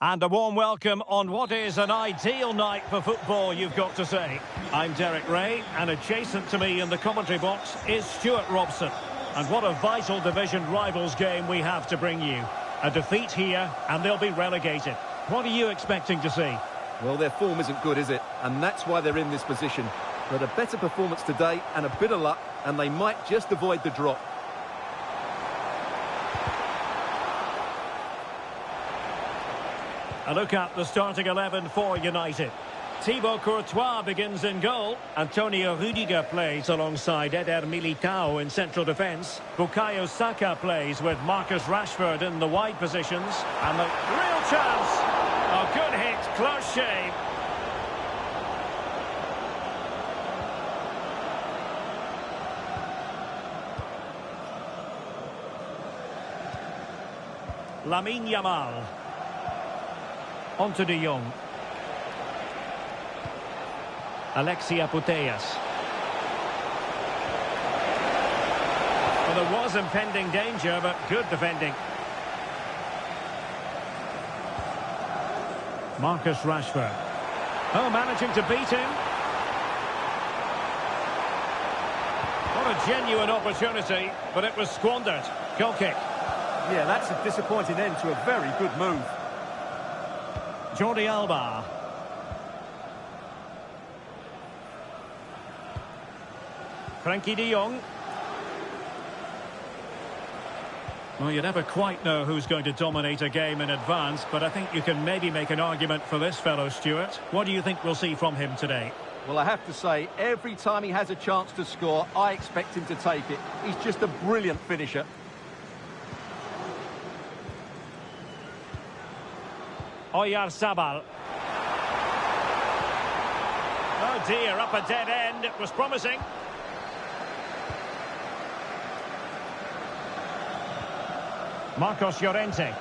And a warm welcome on what is an ideal night for football, you've got to say. I'm Derek Ray, and adjacent to me in the commentary box is Stuart Robson. And what a vital division rivals game we have to bring you. A defeat here, and they'll be relegated. What are you expecting to see? Well, their form isn't good, is it? And that's why they're in this position. But a better performance today and a bit of luck, and they might just avoid the drop. A look at the starting 11 for United. Thibaut Courtois begins in goal. Antonio Rudiger plays alongside Eder Militao in central defence. Bukayo Saka plays with Marcus Rashford in the wide positions. And the real chance. A good hit, close shave. Lamine Yamal. On to De Jong. Alexia Putellas. Well, there was impending danger, but good defending. Marcus Rashford. Oh, managing to beat him. What a genuine opportunity, but it was squandered. Goal kick. Yeah, that's a disappointing end to a very good move. Jordi Alba. Frankie de Jong. Well, you never quite know who's going to dominate a game in advance, but I think you can maybe make an argument for this fellow, Stuart. What do you think we'll see from him today? Well, I have to say, every time he has a chance to score, I expect him to take it. He's just a brilliant finisher. Oyarzabal. Oh dear, up a dead end. It was promising. Marcos Llorente.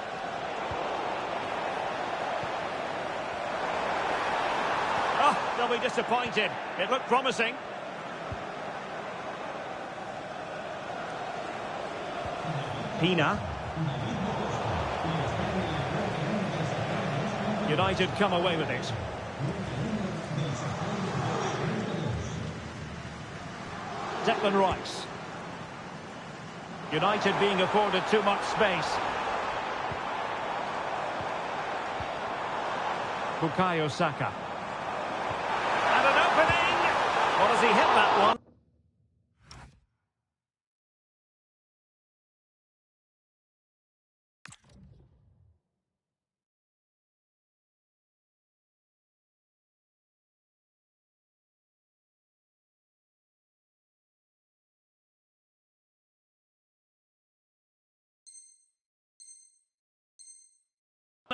Oh, they'll be disappointed. It looked promising. Pina. United come away with it. Declan Rice. United being afforded too much space. Bukayo Saka. And an opening! Well, does he hit that one?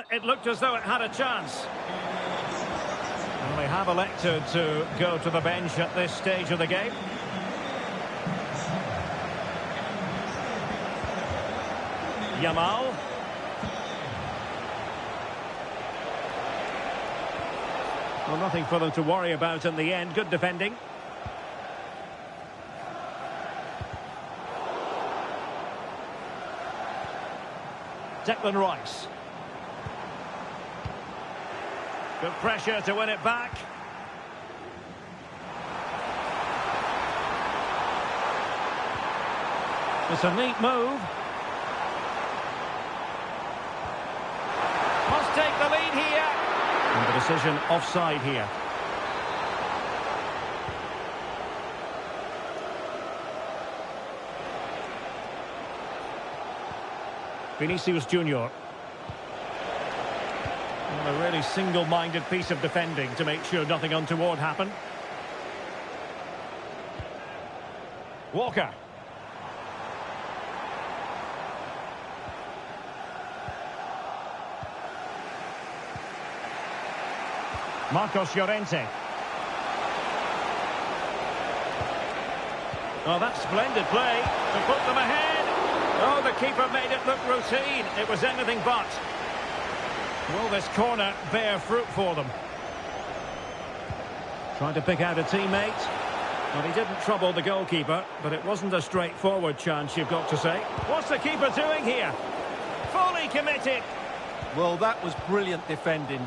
It looked as though it had a chance. And they have elected to go to the bench at this stage of the game. Yamal. Well, nothing for them to worry about in the end. Good defending. Declan Rice. Good pressure to win it back. It's a neat move. Must take the lead here. And the decision offside here. Vinicius Junior. Well, a really single-minded piece of defending to make sure nothing untoward happened. Walker. Marcos Llorente. Oh, that's splendid play to put them ahead. Oh, the keeper made it look routine. It was anything but. Will this corner bear fruit for them? Trying to pick out a teammate. Well, he didn't trouble the goalkeeper, but it wasn't a straightforward chance, you've got to say. What's the keeper doing here? Fully committed. Well, that was brilliant defending.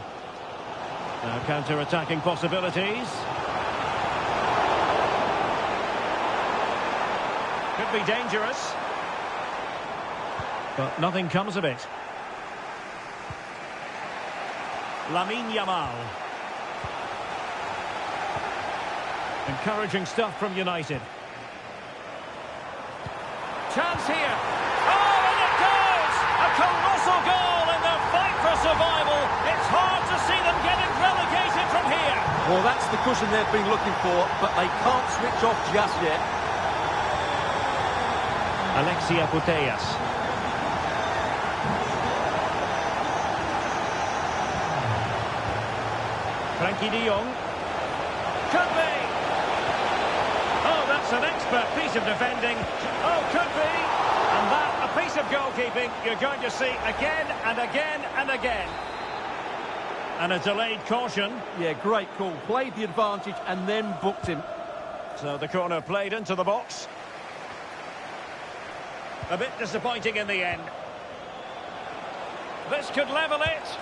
Now counter-attacking possibilities. Could be dangerous. But nothing comes of it. Lamine Yamal. Encouraging stuff from United. Chance here. Oh, and it goes! A colossal goal in their fight for survival. It's hard to see them getting relegated from here. Well, that's the cushion they've been looking for, but they can't switch off just yet. Alexia Putellas. Frankie de Jong. Could be. Oh, that's an expert piece of defending. Oh, could be. And that, a piece of goalkeeping you're going to see again and again and again. And a delayed caution. Yeah, great call. Played the advantage and then booked him. So the corner played into the box. A bit disappointing in the end. This could level it.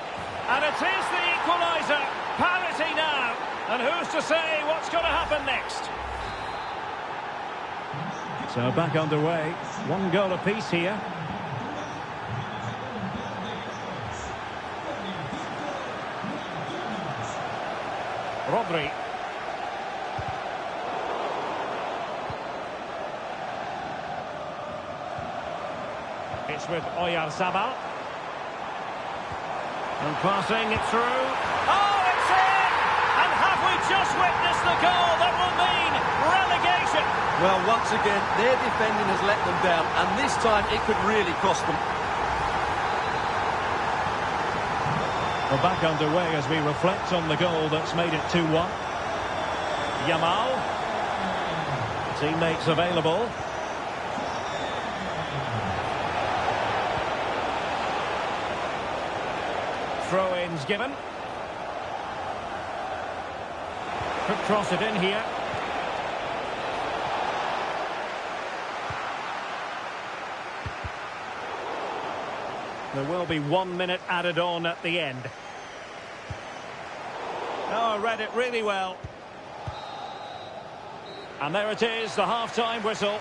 And it is the equaliser. Parity now. And who's to say what's going to happen next? So back underway. 1 goal apiece here. Rodri. It's with Oyarzabal. And passing it through. Oh, it's in! And have we just witnessed the goal that will mean relegation? Well, once again, their defending has let them down, and this time it could really cost them. We're back underway as we reflect on the goal that's made it 2-1. Yamal. Teammates available. Throw-ins given. Could cross it in here. There will be 1 minute added on at the end. Oh, I read it really well. And there it is, the half-time whistle.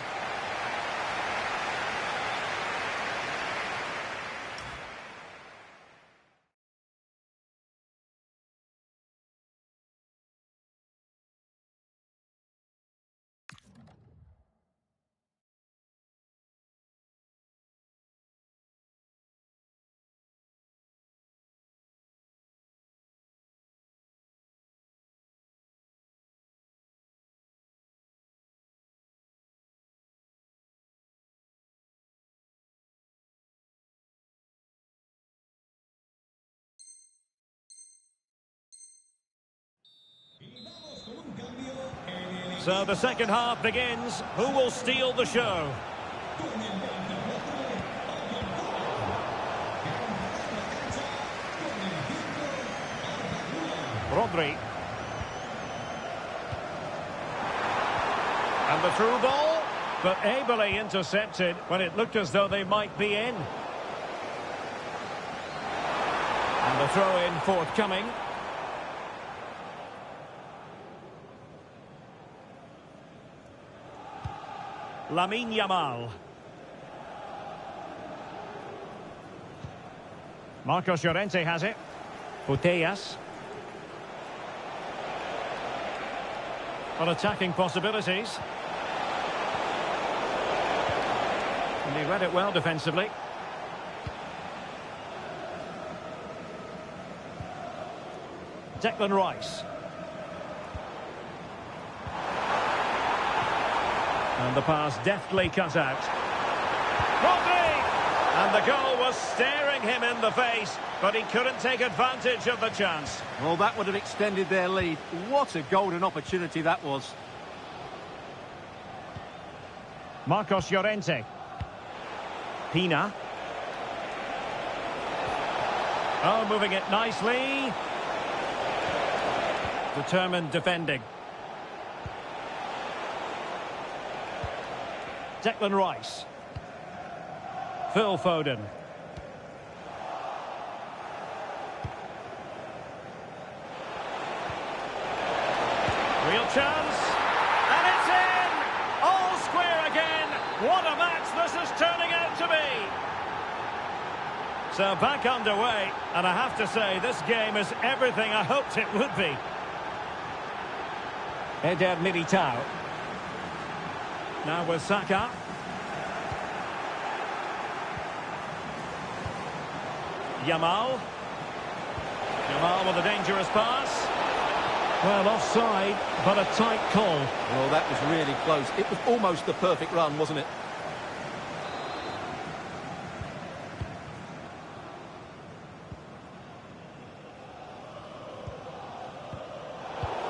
So the second half begins. Who will steal the show? Rodri. And the through ball, but ably intercepted when it looked as though they might be in. And the throw-in forthcoming. Lamine Yamal. Marcos Llorente has it. Putellas. On attacking possibilities. And he read it well defensively. Declan Rice. And the pass deftly cut out. Rodri! And the goal was staring him in the face, but he couldn't take advantage of the chance. Well, that would have extended their lead. What a golden opportunity that was. Marcos Llorente. Pina. Oh, moving it nicely. Determined defending. Declan Rice. Phil Foden. Real chance. And it's in! All square again. What a match this is turning out to be. So back underway. And I have to say, this game is everything I hoped it would be. Eder Militao. Now with Saka. Yamal. Yamal with a dangerous pass. Well, offside, but a tight call. Well, that was really close. It was almost the perfect run, wasn't it?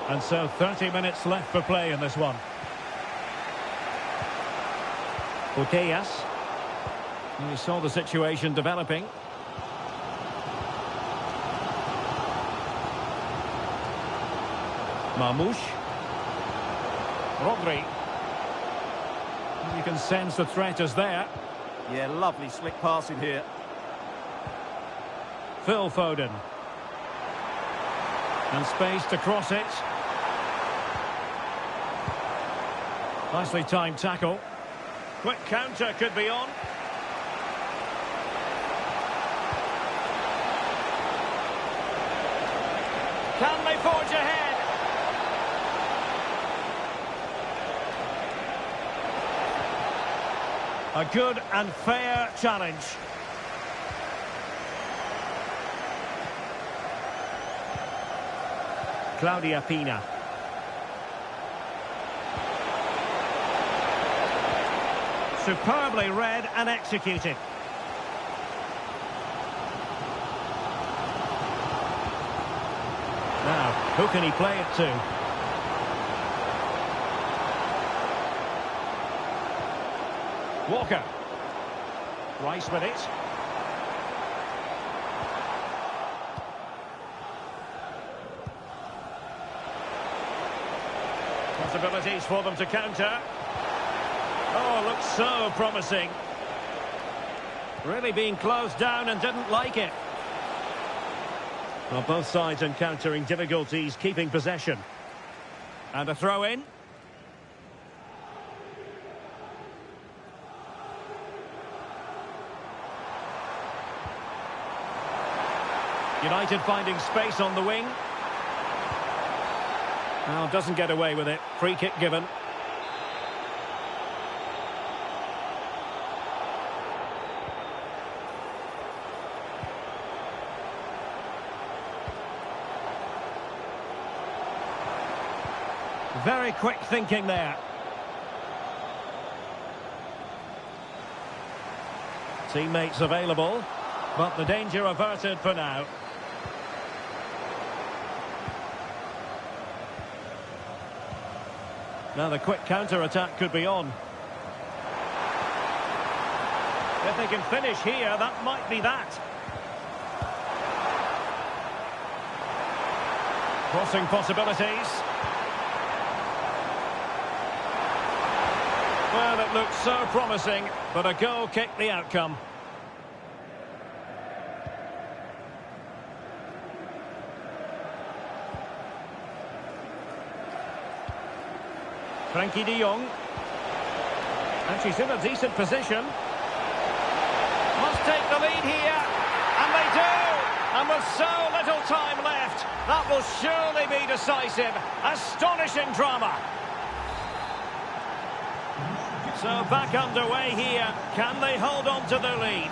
And so 30 minutes left for play in this one. Putellas. We saw the situation developing. Marmoush. Rodri. You can sense the threat is there. Yeah, lovely slick passing here. Phil Foden. And space to cross it. Nicely timed tackle. Quick counter could be on. Can they forge ahead? A good and fair challenge. Claudia Pina. Superbly read and executed. Now, who can he play it to? Walker. Rice with it. Possibilities for them to counter. Oh, looks so promising. Really being closed down and didn't like it. Well, both sides encountering difficulties keeping possession. And a throw in. United finding space on the wing. Now doesn't get away with it. Free kick given. Very quick thinking there. Teammates available, but the danger averted for now. Now the quick counter-attack could be on. If they can finish here, that might be that. Crossing possibilities. Well, it looked so promising, but a goal kicked the outcome. Frankie de Jong. And she's in a decent position. Must take the lead here. And they do! And with so little time left, that will surely be decisive. Astonishing drama. So back underway here. Can they hold on to their lead?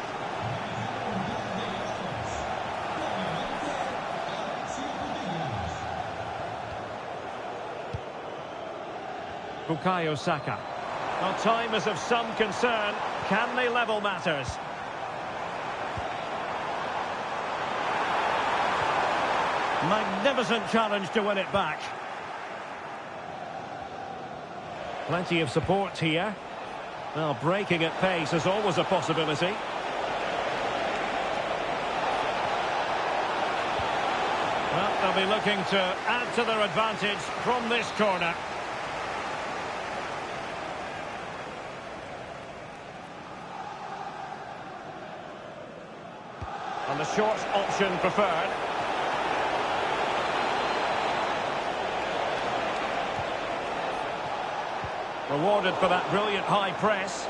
Bukayo Saka. Well, time is of some concern. Can they level matters? Magnificent challenge to win it back. Plenty of support here. Well, breaking at pace is always a possibility. Well, they'll be looking to add to their advantage from this corner. And the short option preferred. Rewarded for that brilliant high press.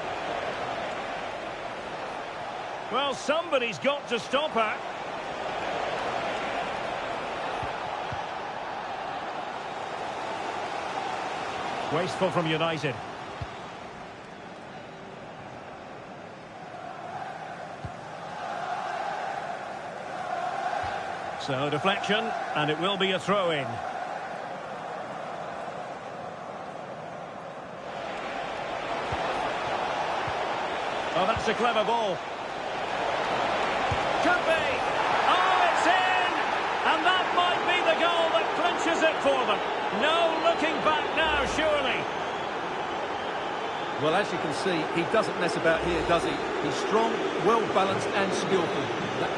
Well, somebody's got to stop her. Wasteful from United. So, deflection, and it will be a throw-in. Oh, that's a clever ball. Could be. Oh, it's in! And that might be the goal that clinches it for them. No looking back now, surely. Well, as you can see, he doesn't mess about here, does he? He's strong, well-balanced and skillful.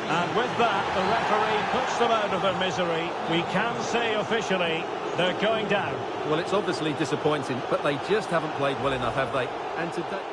And with that, the referee puts them out of their misery. We can say officially they're going down. Well, it's obviously disappointing, but they just haven't played well enough, have they? And today...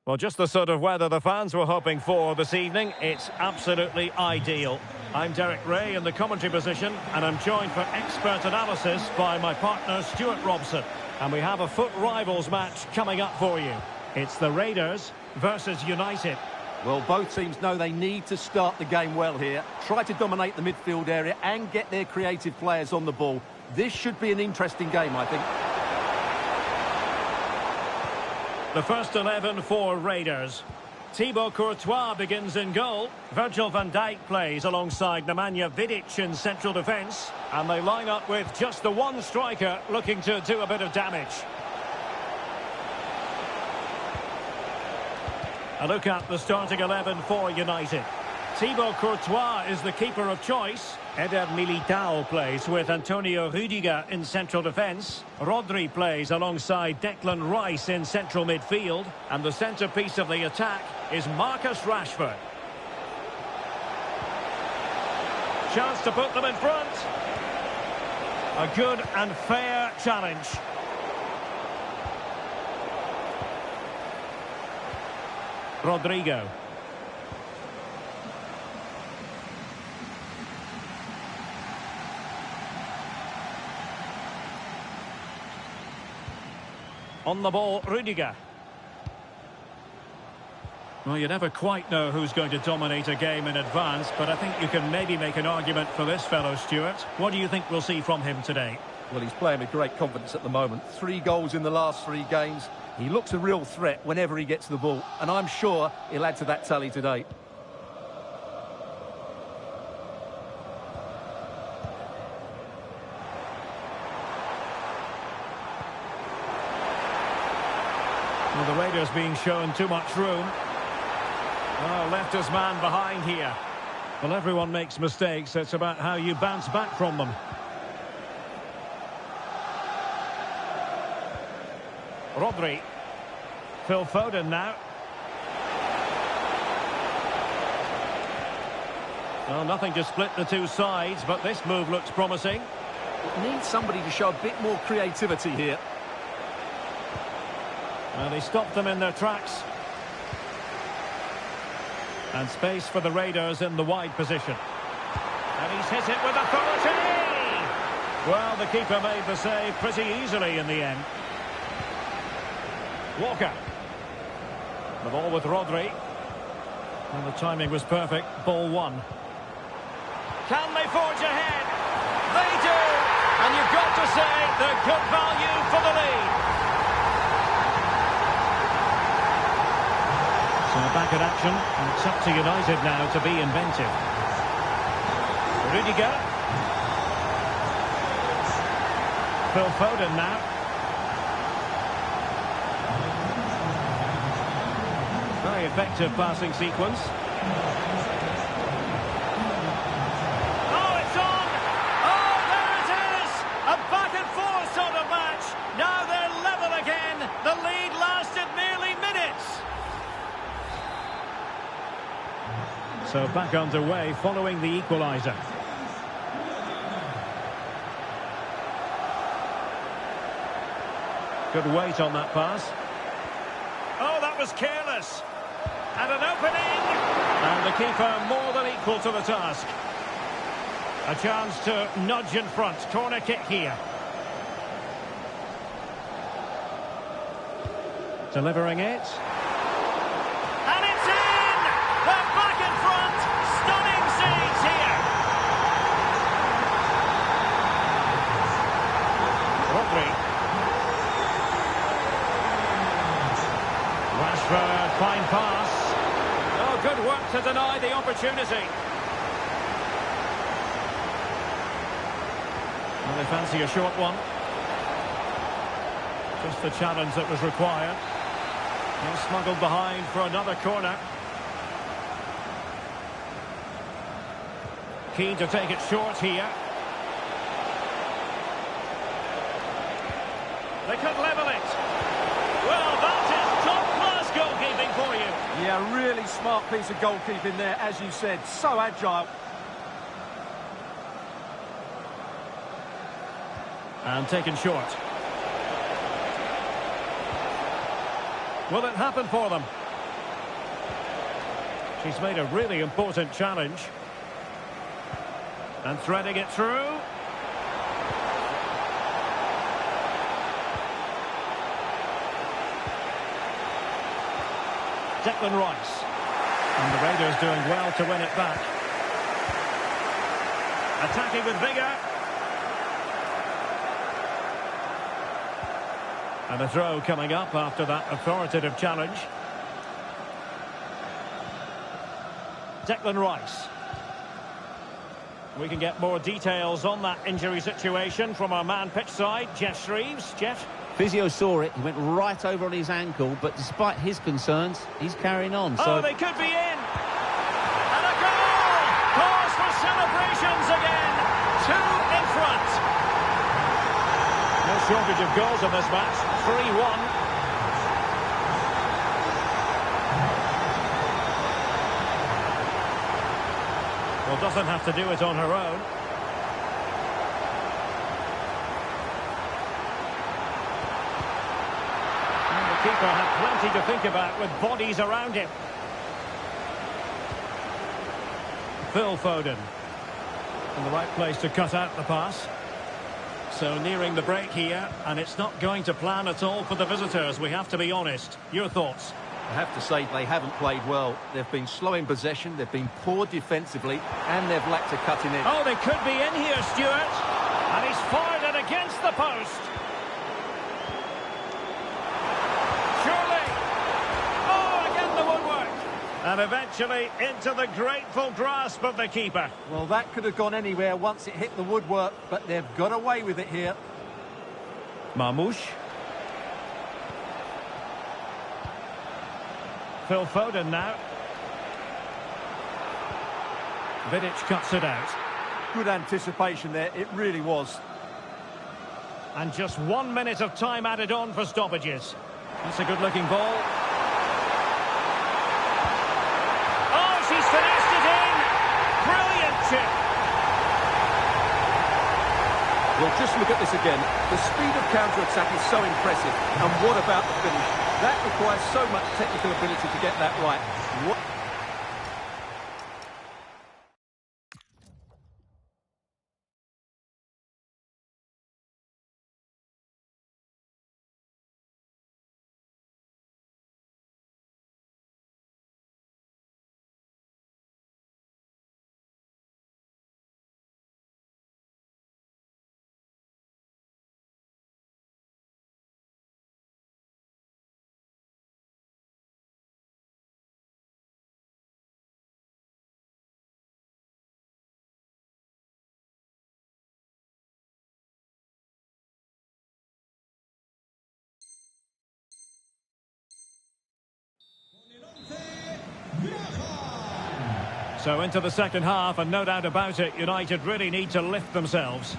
Well, just the sort of weather the fans were hoping for this evening. It's absolutely ideal. I'm Derek Ray in the commentary position, and I'm joined for expert analysis by my partner Stuart Robson. And we have a foot rivals match coming up for you. It's the Raiders versus United. Well, both teams know they need to start the game well here. Try to dominate the midfield area and get their creative players on the ball. This should be an interesting game, I think. The first 11 for Raiders. Thibaut Courtois begins in goal. Virgil van Dijk plays alongside Nemanja Vidic in central defence. And they line up with just the one striker looking to do a bit of damage. A look at the starting 11 for United. Thibaut Courtois is the keeper of choice. Eder Militao plays with Antonio Rudiger in central defence. Rodri plays alongside Declan Rice in central midfield. And the centrepiece of the attack is Marcus Rashford. Chance to put them in front. A good and fair challenge. Rodrigo. On the ball, Rudiger. Well, you never quite know who's going to dominate a game in advance, but I think you can maybe make an argument for this fellow, Stuart. What do you think we'll see from him today? Well, he's playing with great confidence at the moment. 3 goals in the last 3 games. He looks a real threat whenever he gets the ball, and I'm sure he'll add to that tally today. Well, the Raiders being shown too much room. Oh, left his man behind here. Well, everyone makes mistakes. It's about how you bounce back from them. Rodri. Phil Foden now. Well, nothing to split the two sides, but this move looks promising. It needs somebody to show a bit more creativity here. And he stopped them in their tracks. And space for the Raiders in the wide position. And he's hit it with authority! Well, the keeper made the save pretty easily in the end. Walker. The ball with Rodri. And the timing was perfect. Ball 1. Can they forge ahead? They do! And you've got to say they're good value for the lead. So back in action, and it's up to United now to be inventive. Rudiger. Phil Foden now. Very effective passing sequence. Oh, it's on! Oh, there it is! A back and forth sort of match. Now they're level again. The lead lasted merely minutes. So back underway following the equaliser. Good weight on that pass. Oh, that was careless. And an opening. And the keeper more than equal to the task. A chance to nudge in front. Corner kick here. Delivering it. And it's in! They're back in front. Stunning scenes here. Rodri. Rashford, fine pass. Oh, good work to deny the opportunity. Well, they fancy a short one. Just the challenge that was required. Well, smuggled behind for another corner. Keen to take it short here. They could level it. Well, that is top-class goalkeeping for you. Yeah, really smart piece of goalkeeping there, as you said. So agile. And taken short. Will it happen for them? She's made a really important challenge. And threading it through. Declan Rice. And the Raiders doing well to win it back. Attacking with vigour. And a throw coming up after that authoritative challenge. Declan Rice. We can get more details on that injury situation from our man pitch side, Jeff Shreves. Jeff? Physio saw it, he went right over on his ankle, but despite his concerns, he's carrying on. So they could be in. And a goal! Cause for celebrations again. 2 in front. No shortage of goals in this match. 3-1. Well, doesn't have to do it on her own. And the keeper had plenty to think about with bodies around him. Phil Foden. In the right place to cut out the pass. So nearing the break here, and it's not going to plan at all for the visitors, we have to be honest. Your thoughts? I have to say they haven't played well. They've been slow in possession, they've been poor defensively, and they've lacked a cutting in. Oh, they could be in here, Stuart. And he's fired it against the post. Surely. Oh, again the woodwork. And eventually into the grateful grasp of the keeper. Well, that could have gone anywhere once it hit the woodwork, but they've got away with it here. Marmouche. Phil Foden now. Vidic cuts it out. Good anticipation there, it really was. And just 1 minute of time added on for stoppages. That's a good-looking ball. Oh, she's finessed it in! Brilliant chip! Well, just look at this again. The speed of counter-attack is so impressive. And what about the finish? That requires so much technical ability to get that right. So into the second half, and no doubt about it, United really need to lift themselves.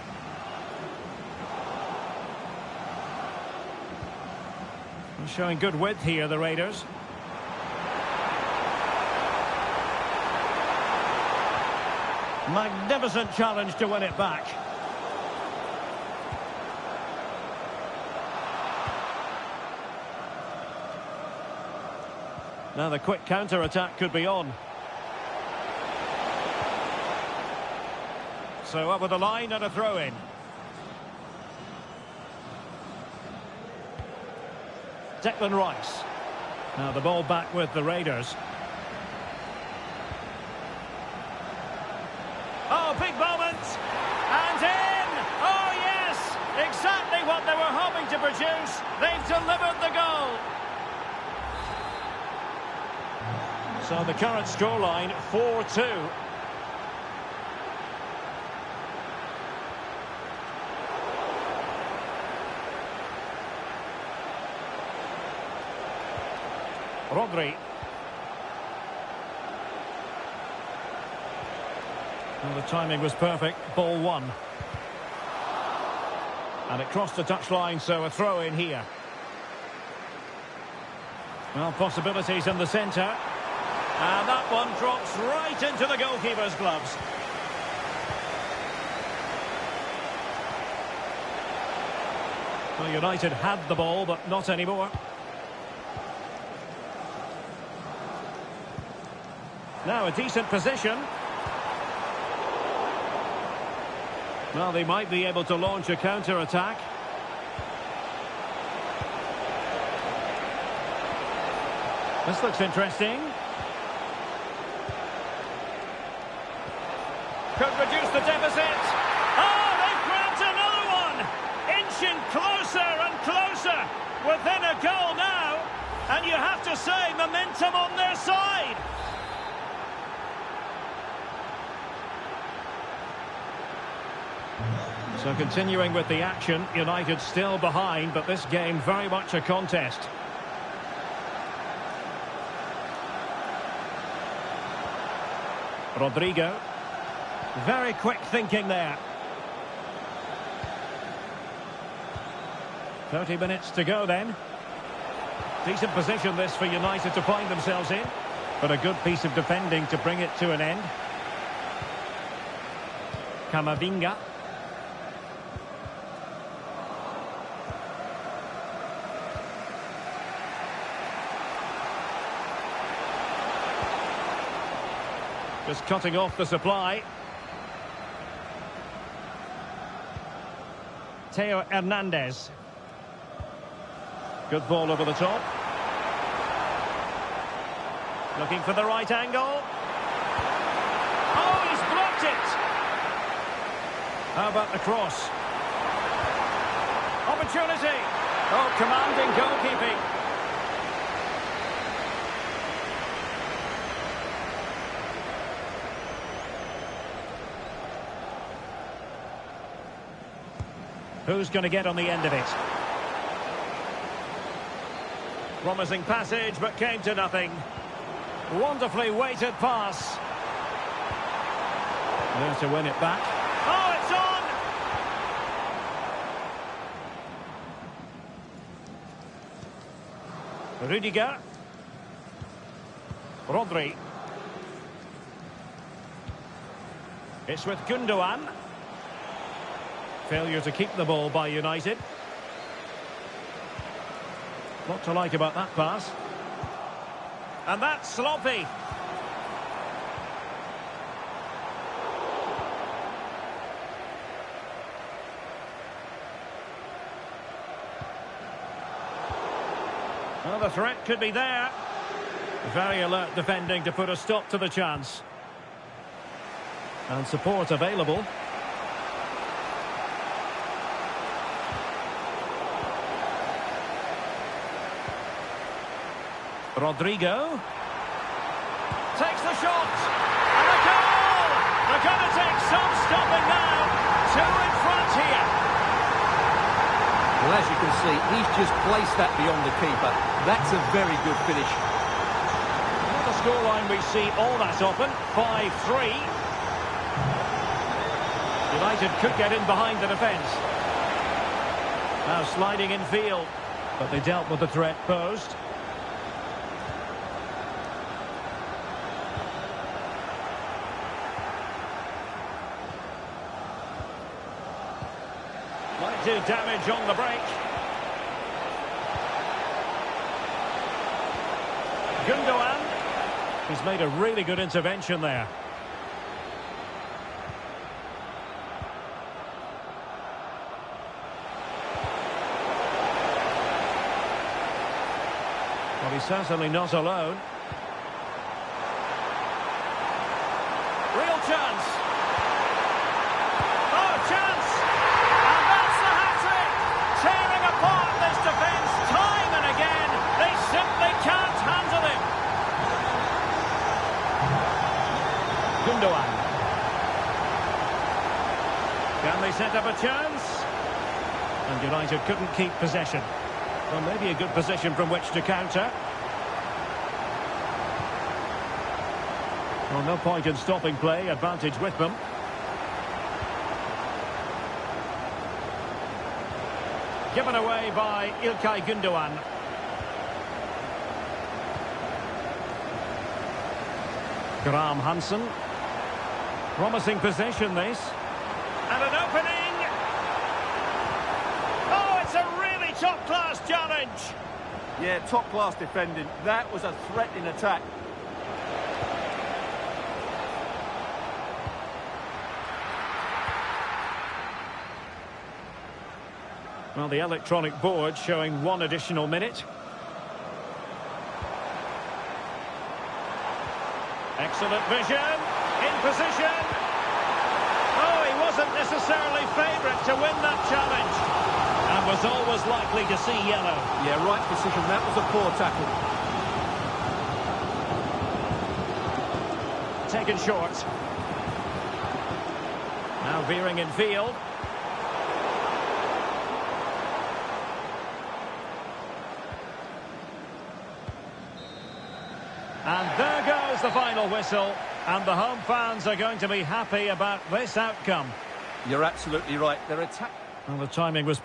They're showing good width here, the Raiders. Magnificent challenge to win it back. Now the quick counter-attack could be on. So up with the line and a throw-in. Declan Rice. Now the ball back with the Raiders. Oh, big moment! And in! Oh, yes! Exactly what they were hoping to produce. They've delivered the goal. So the current scoreline, 4-2. Rodri. Well, the timing was perfect. Ball one. And it crossed the touchline, so a throw in here. Well, possibilities in the centre. And that one drops right into the goalkeeper's gloves. Well, United had the ball, but not anymore. Now a decent position. Well, they might be able to launch a counter-attack. This looks interesting. Could reduce the deficit. Oh, they've grabbed another one! Inching closer and closer. Within a goal now. And you have to say, momentum on their side. So continuing with the action, United still behind, but this game very much a contest. Rodrigo. Very quick thinking there. 30 minutes to go then. Decent position this for United to find themselves in. But a good piece of defending to bring it to an end. Camavinga. Just cutting off the supply. Theo Hernandez. Good ball over the top. Looking for the right angle. Oh, he's blocked it. How about the cross? Opportunity. Oh, commanding goalkeeping. Who's going to get on the end of it? Promising passage, but came to nothing. Wonderfully weighted pass. There to win it back. Oh, it's on! Rudiger. Rodri. It's with Gundogan. Failure to keep the ball by United. What to like about that pass. And that's sloppy. Well, the threat could be there. Very alert defending to put a stop to the chance. And support available. Rodrigo takes the shot and a goal! They're going to take some stopping now. Two in front here. Well, as you can see, he's just placed that beyond the keeper. That's a very good finish. Not a scoreline we see all that often. 5-3. United could get in behind the defence. Now sliding in field, but they dealt with the threat posed. Might do damage on the break. Gundogan. He's made a really good intervention there. Well, he's certainly not alone. Real chance. Oh, chance! And that's the hat-trick! Tearing apart this defence time and again. They simply can't handle him. Gundogan. Can they set up a chance? And United couldn't keep possession. Well, maybe a good position from which to counter. Well, no point in stopping play. Advantage with them. Given away by İlkay Gündoğan. Graham Hansen. Promising possession, this. And an opening. Oh, it's a really top-class challenge. Yeah, top-class defending. That was a threatening attack. Well, the electronic board showing 1 additional minute. Excellent vision. In position. Oh, he wasn't necessarily favourite to win that challenge. And was always likely to see yellow. Yeah, right decision. That was a poor tackle. Taken short. Now veering in field. And there goes the final whistle. And the home fans are going to be happy about this outcome. You're absolutely right. Their attack... Well, the timing was...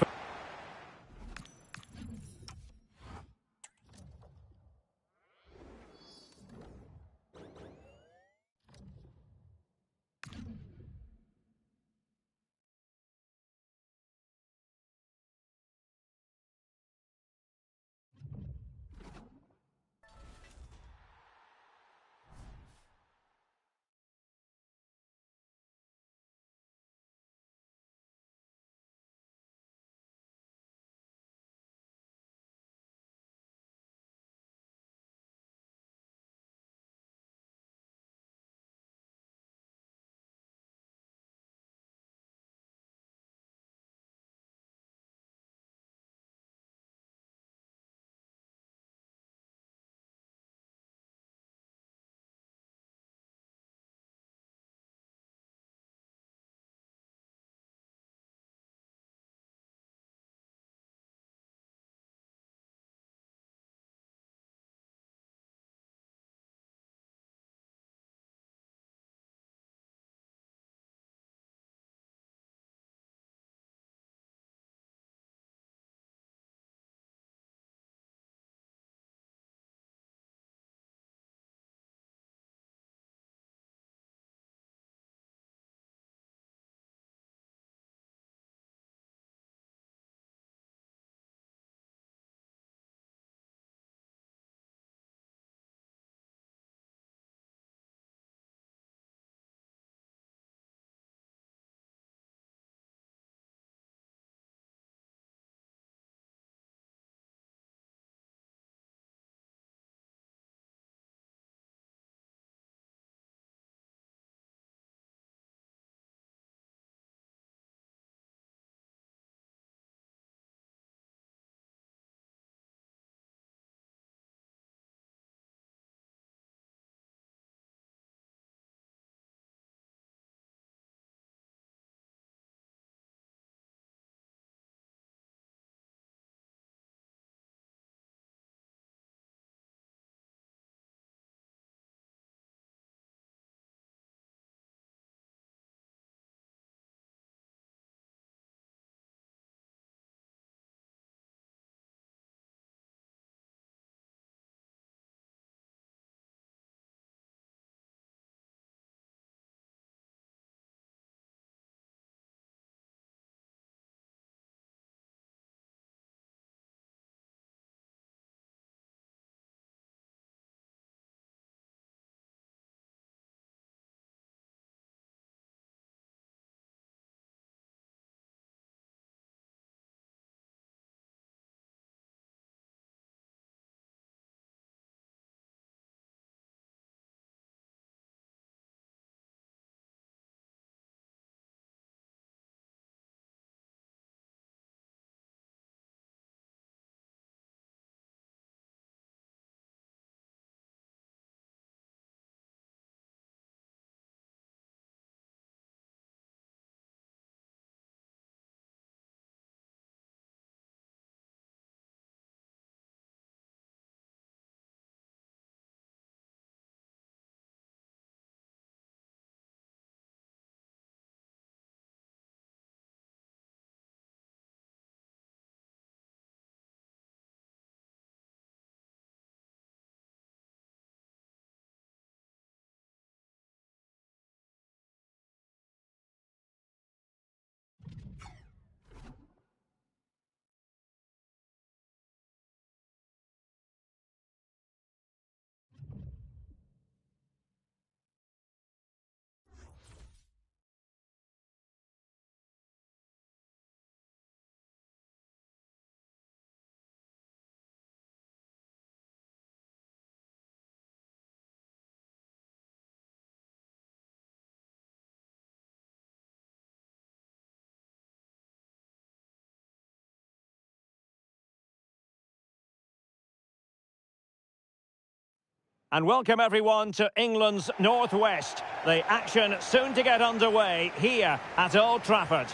And welcome everyone to England's Northwest. The action soon to get underway here at Old Trafford.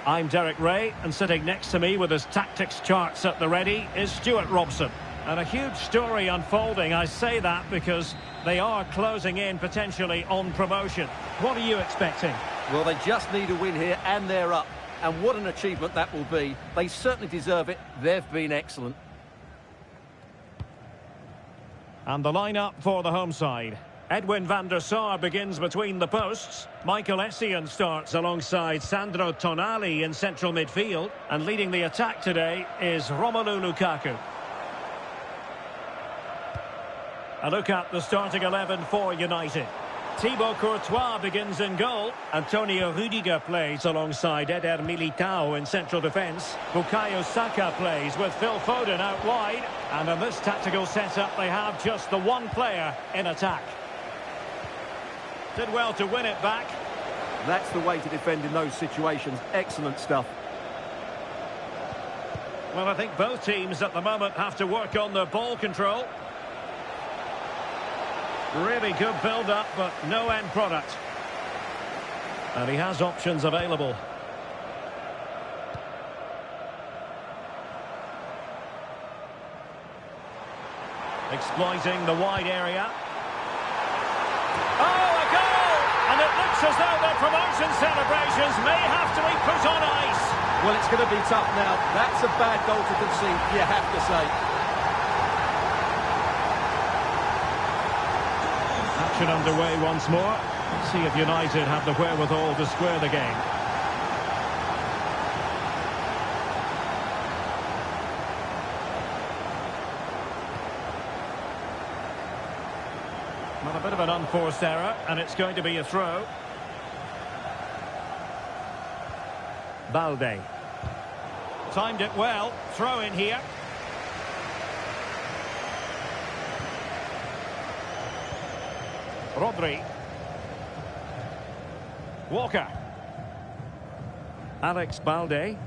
I'm Derek Ray, and sitting next to me with his tactics charts at the ready is Stuart Robson. And a huge story unfolding. I say that because they are closing in potentially on promotion. What are you expecting? Well, they just need a win here and they're up. And what an achievement that will be. They certainly deserve it. They've been excellent. And the lineup for the home side. Edwin van der Sar begins between the posts. Michael Essien starts alongside Sandro Tonali in central midfield. And leading the attack today is Romelu Lukaku. A look at the starting 11 for United. Thibaut Courtois begins in goal. Antonio Rudiger plays alongside Eder Militao in central defence. Bukayo Saka plays with Phil Foden out wide. And in this tactical setup, they have just the one player in attack. Did well to win it back. That's the way to defend in those situations. Excellent stuff. Well, I think both teams at the moment have to work on their ball control. Really good build-up, but no end product. And he has options available. Exploiting the wide area. Oh, a goal! And it looks as though their promotion celebrations may have to be put on ice. Well, it's going to be tough now. That's a bad goal to concede, you have to say. Action underway once more. Let's see if United have the wherewithal to square the game. Well, a bit of an unforced error, and it's going to be a throw. Balde. Timed it well. Throw in here. Rodri. Walker. Alex Balde.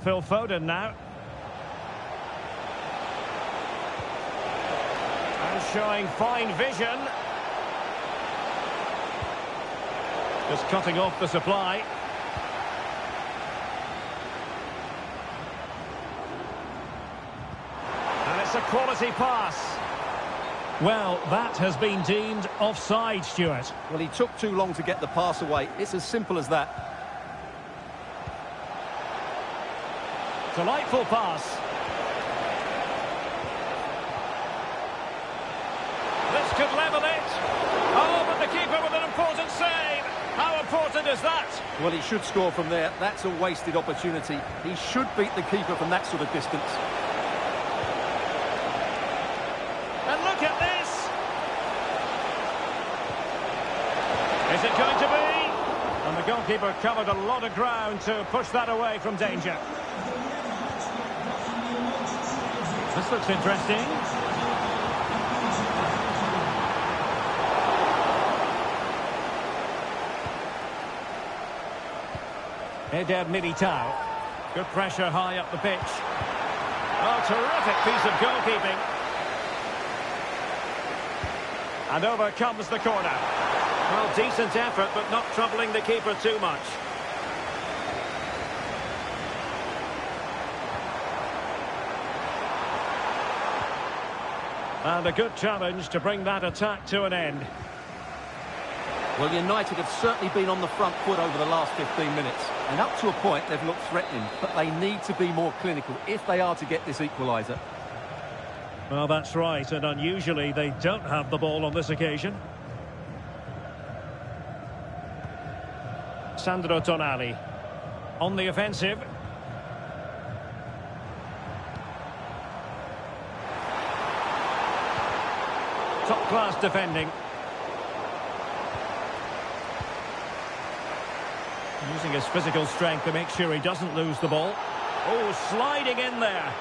Phil Foden now. And showing fine vision. Just cutting off the supply. And it's a quality pass. Well, that has been deemed offside, Stuart. Well, he took too long to get the pass away. It's as simple as that. Delightful pass. This could level it. Oh, but the keeper with an important save. How important is that? Well, he should score from there. That's a wasted opportunity. He should beat the keeper from that sort of distance. And look at this! Is it going to be? And the goalkeeper covered a lot of ground to push that away from danger. This looks interesting. Eder Militao. Good pressure high up the pitch. Oh, terrific piece of goalkeeping. And over comes the corner. Well, decent effort, but not troubling the keeper too much. And a good challenge to bring that attack to an end. Well, United have certainly been on the front foot over the last 15 minutes. And up to a point, they've looked threatening. But they need to be more clinical if they are to get this equaliser. Well, that's right, and unusually they don't have the ball on this occasion. Sandro Tonali on the offensive. Top-class defending. Using his physical strength to make sure he doesn't lose the ball. Oh, sliding in there.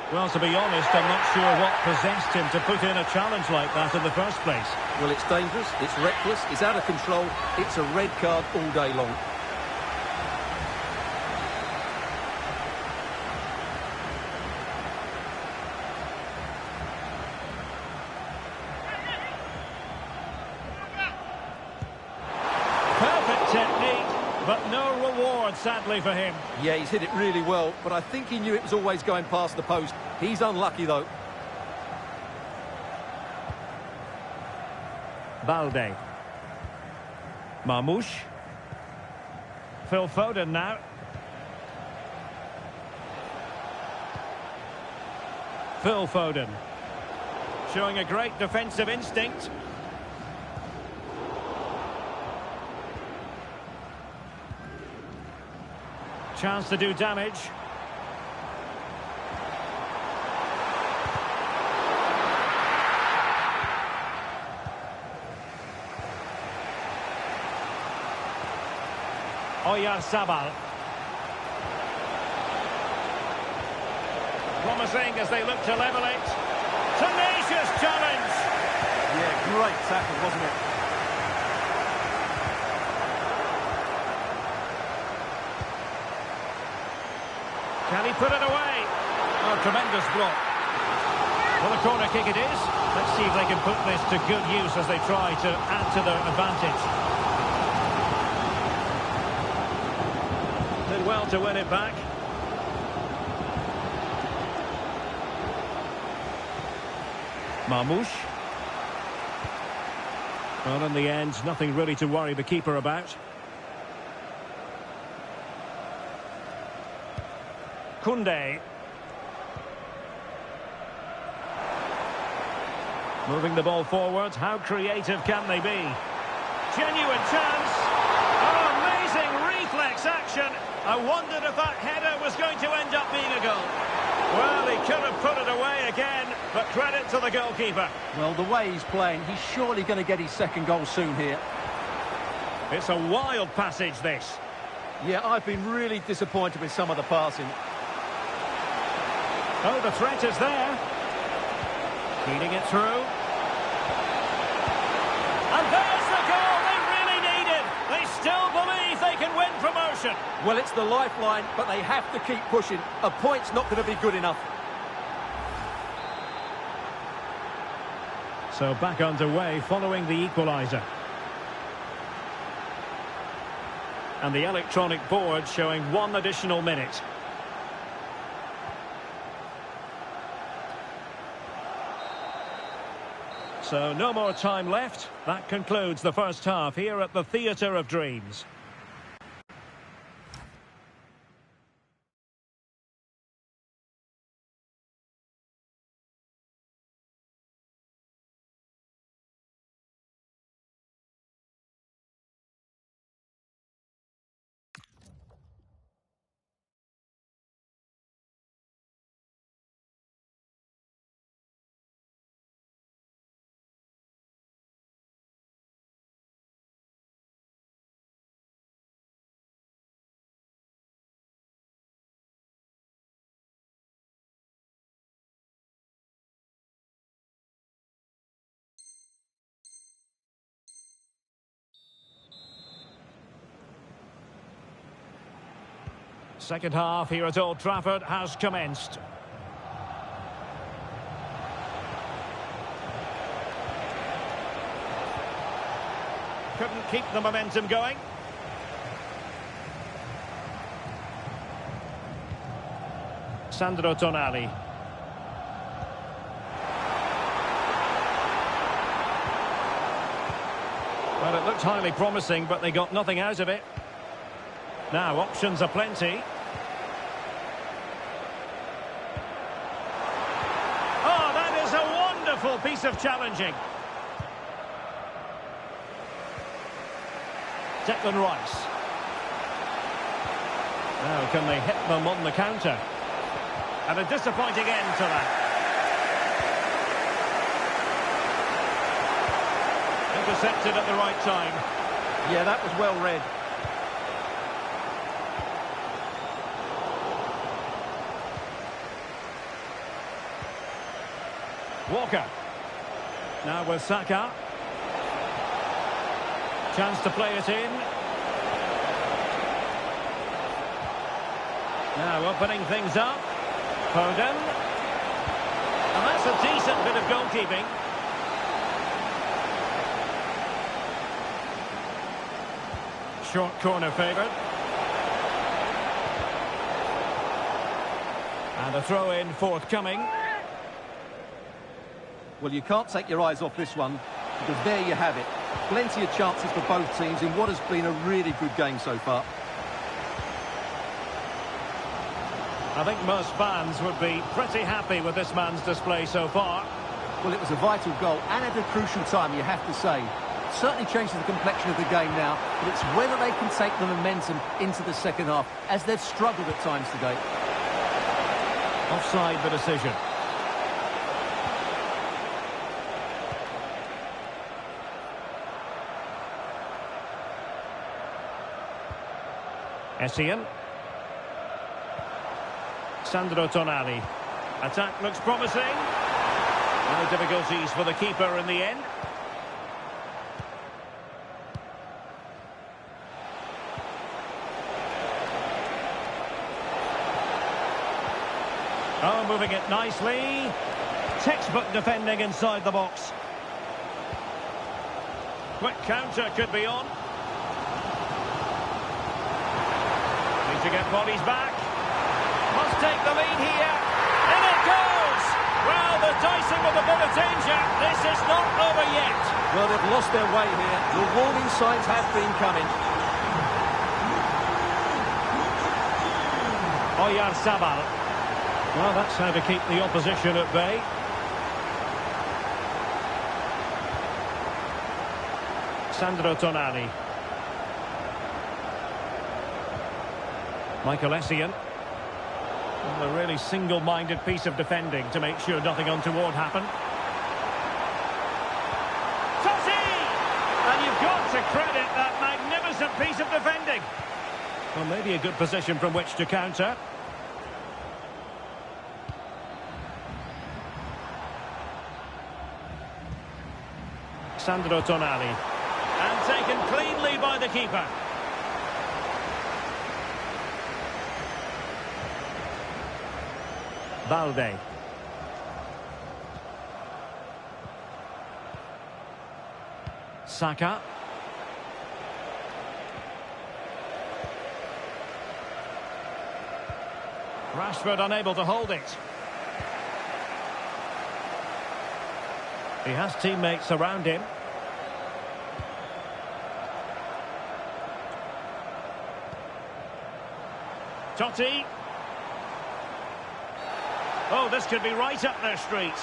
Well, to be honest, I'm not sure what possessed him to put in a challenge like that in the first place. Well, it's dangerous, it's reckless, it's out of control, it's a red card all day long. reward, sadly, for him. Yeah, he's hit it really well, but I think he knew it was always going past the post. He's unlucky, though. Balde. Marmoush. Phil Foden now. Phil Foden. Showing a great defensive instinct. Chance to do damage. Oyarzabal. Promising as they look to level it. Tenacious challenge. Yeah, great tackle, wasn't it? Can he put it away? Oh, tremendous block. Well, a corner kick it is. Let's see if they can put this to good use as they try to add to their advantage. Did well to win it back. Marmoush. Well, in the end, nothing really to worry the keeper about. Koundé. Moving the ball forward. How creative can they be? Genuine chance. Oh, amazing reflex action. I wondered if that header was going to end up being a goal. Well, he could have put it away again, but credit to the goalkeeper. Well, the way he's playing, he's surely going to get his second goal soon here. It's a wild passage, this. Yeah, I've been really disappointed with some of the passing. Oh, the threat is there. Feeding it through. And there's the goal they really needed. They still believe they can win promotion. Well, it's the lifeline, but they have to keep pushing. A point's not going to be good enough. So back underway following the equaliser. And the electronic board showing 1 additional minute. So no more time left. That concludes the first half here at the Theatre of Dreams. Second half here at Old Trafford has commenced. Couldn't keep the momentum going. Sandro Tonali. Well, it looked highly promising, but they got nothing out of it. Now, options are plenty. Oh, that is a wonderful piece of challenging. Declan Rice. Now, can they hit them on the counter? And a disappointing end to that. Intercepted at the right time. Yeah, that was well read. Walker. Now with Saka. Chance to play it in. Now opening things up. Foden. And that's a decent bit of goalkeeping. Short corner favoured. And a throw-in forthcoming. Well, you can't take your eyes off this one, because there you have it. Plenty of chances for both teams in what has been a really good game so far. I think most fans would be pretty happy with this man's display so far. Well, it was a vital goal and at a crucial time, you have to say. It certainly changes the complexion of the game now, but it's whether they can take the momentum into the second half, as they've struggled at times today. Offside the decision. Essien. Sandro Tonali. Attack looks promising. No difficulties for the keeper in the end. Oh, moving it nicely. Textbook defending inside the box. Quick counter could be on. Need to get bodies back. Must take the lead here. In it goes! Well, they're dicing with a bit of danger. This is not over yet. Well, they've lost their way here. The warning signs have been coming. Oyarzabal. Well, that's how to keep the opposition at bay. Sandro Tonali. Michael Essien. Well, a really single-minded piece of defending to make sure nothing untoward happened. Totti! And you've got to credit that magnificent piece of defending. Well, maybe a good position from which to counter. Sandro Tonali. And taken cleanly by the keeper. Balde. Saka. Rashford unable to hold it. He has teammates around him. Totti. Oh, this could be right up their street.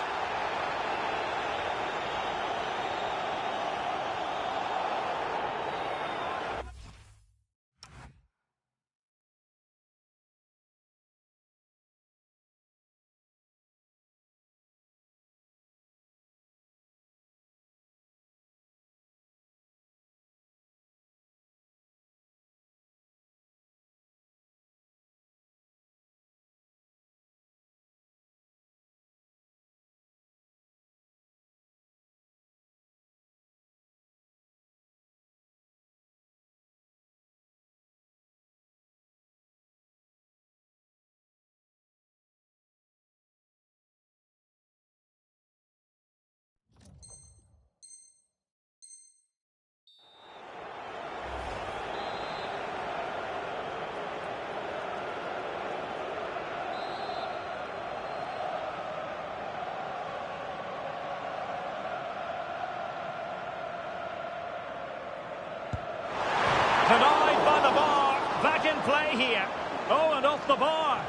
Denied by the bar. Back in play here. Oh, and off the bar.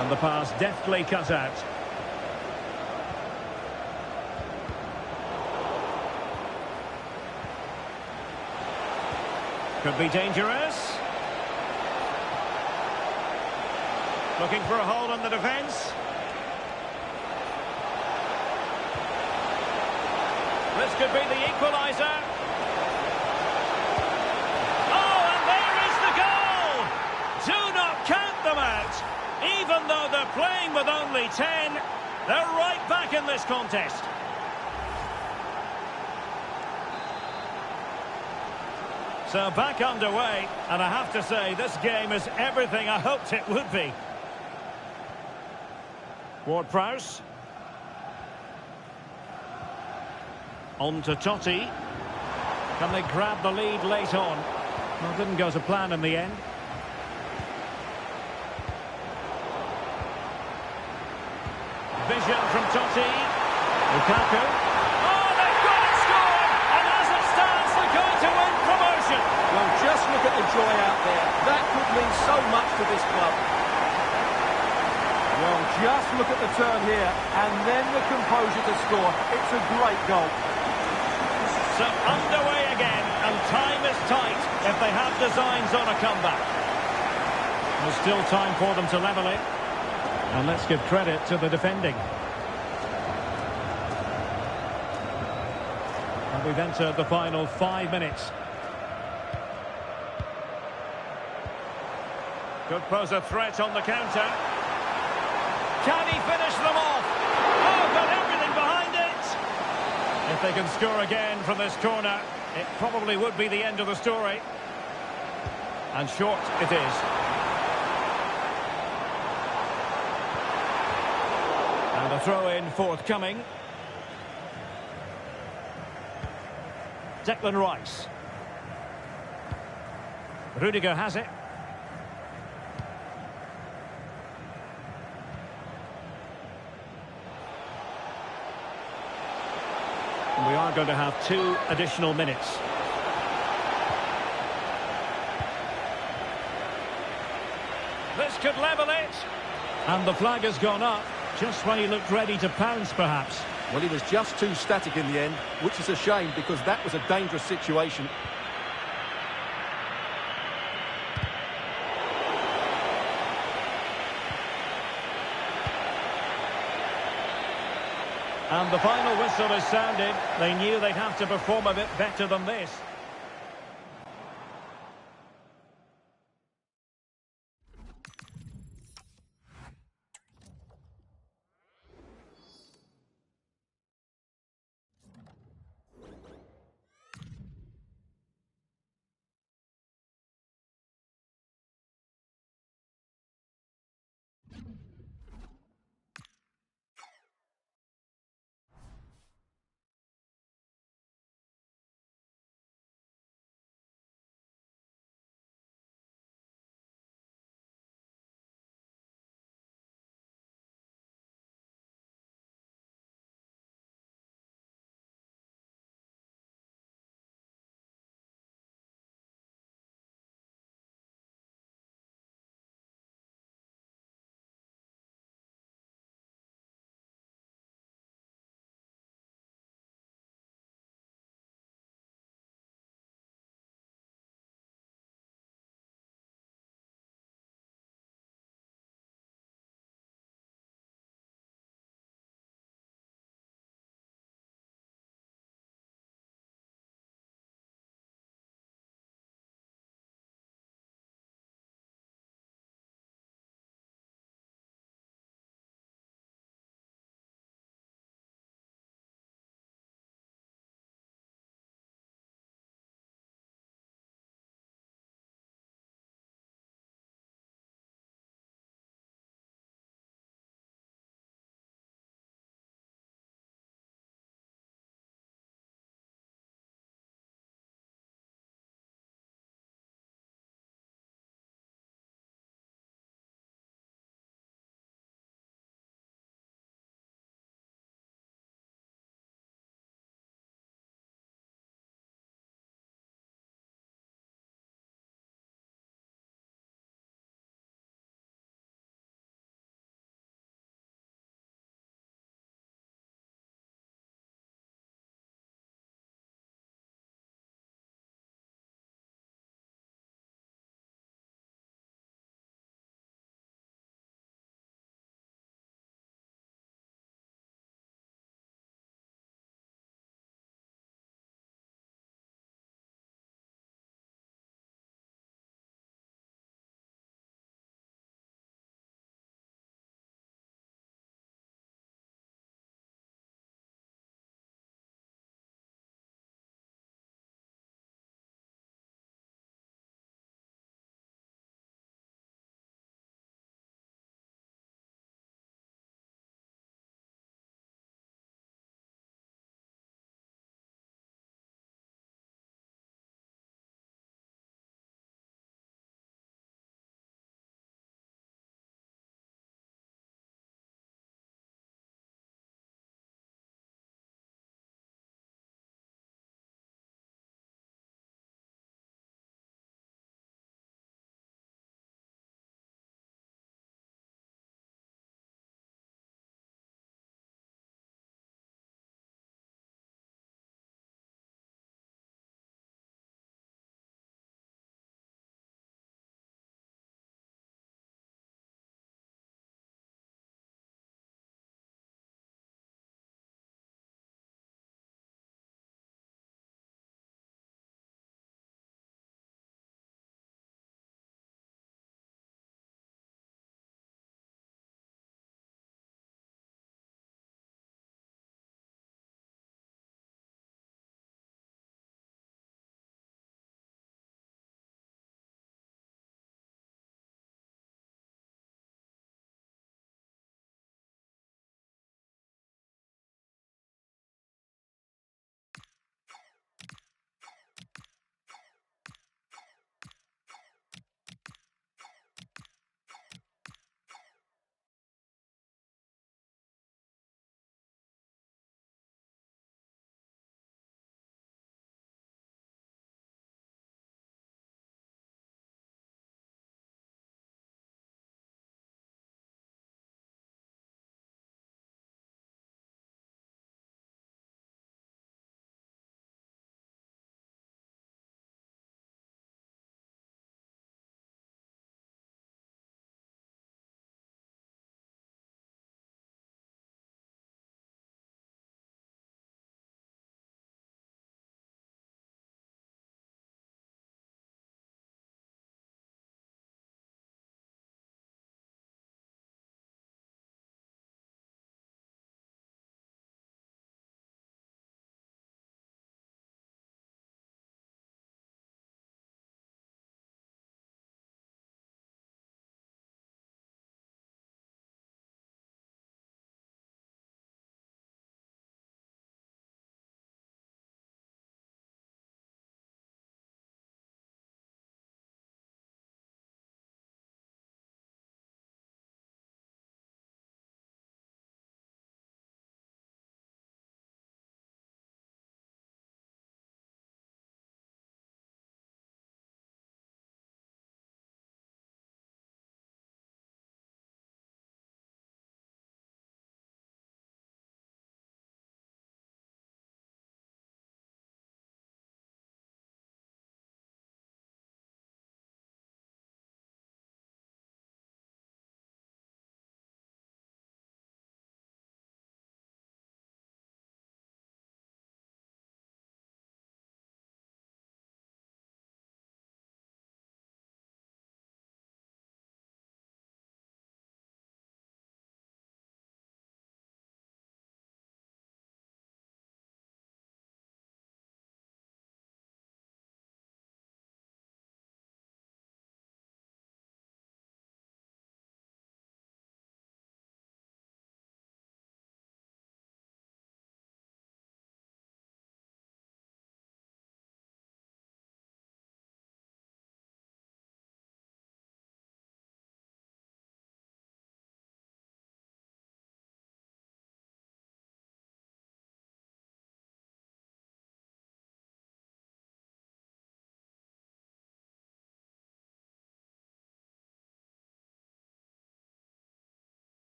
And the pass deftly cut out. Could be dangerous. Looking for a hole in the defence. This could be the equaliser. Oh, and there is the goal! Do not count them out. Even though they're playing with only 10, they're right back in this contest. So back underway, and I have to say, this game is everything I hoped it would be. Ward-Prowse. On to Totti. Can they grab the lead late on? Well, didn't go to plan in the end. Vision from Totti. Lukaku. Oh, they've got it scored! And as it stands, they're going to win promotion. Well, just look at the joy out there. That could mean so much to this club. Well, just look at the turn here, and then the composure to score. It's a great goal. So underway again, and time is tight if they have designs on a comeback. There's still time for them to level it. And let's give credit to the defending. And we've entered the final 5 minutes. Could pose a threat on the counter. Can he finish them off? Oh, got everything behind it! If they can score again from this corner, it probably would be the end of the story. And short it is. And a throw-in forthcoming. Declan Rice. Rudiger has it. And we are going to have 2 additional minutes. This could level it. And the flag has gone up. Just when he looked ready to pounce, perhaps. Well, he was just too static in the end, which is a shame because that was a dangerous situation. And the final whistle is sounded. They knew they'd have to perform a bit better than this.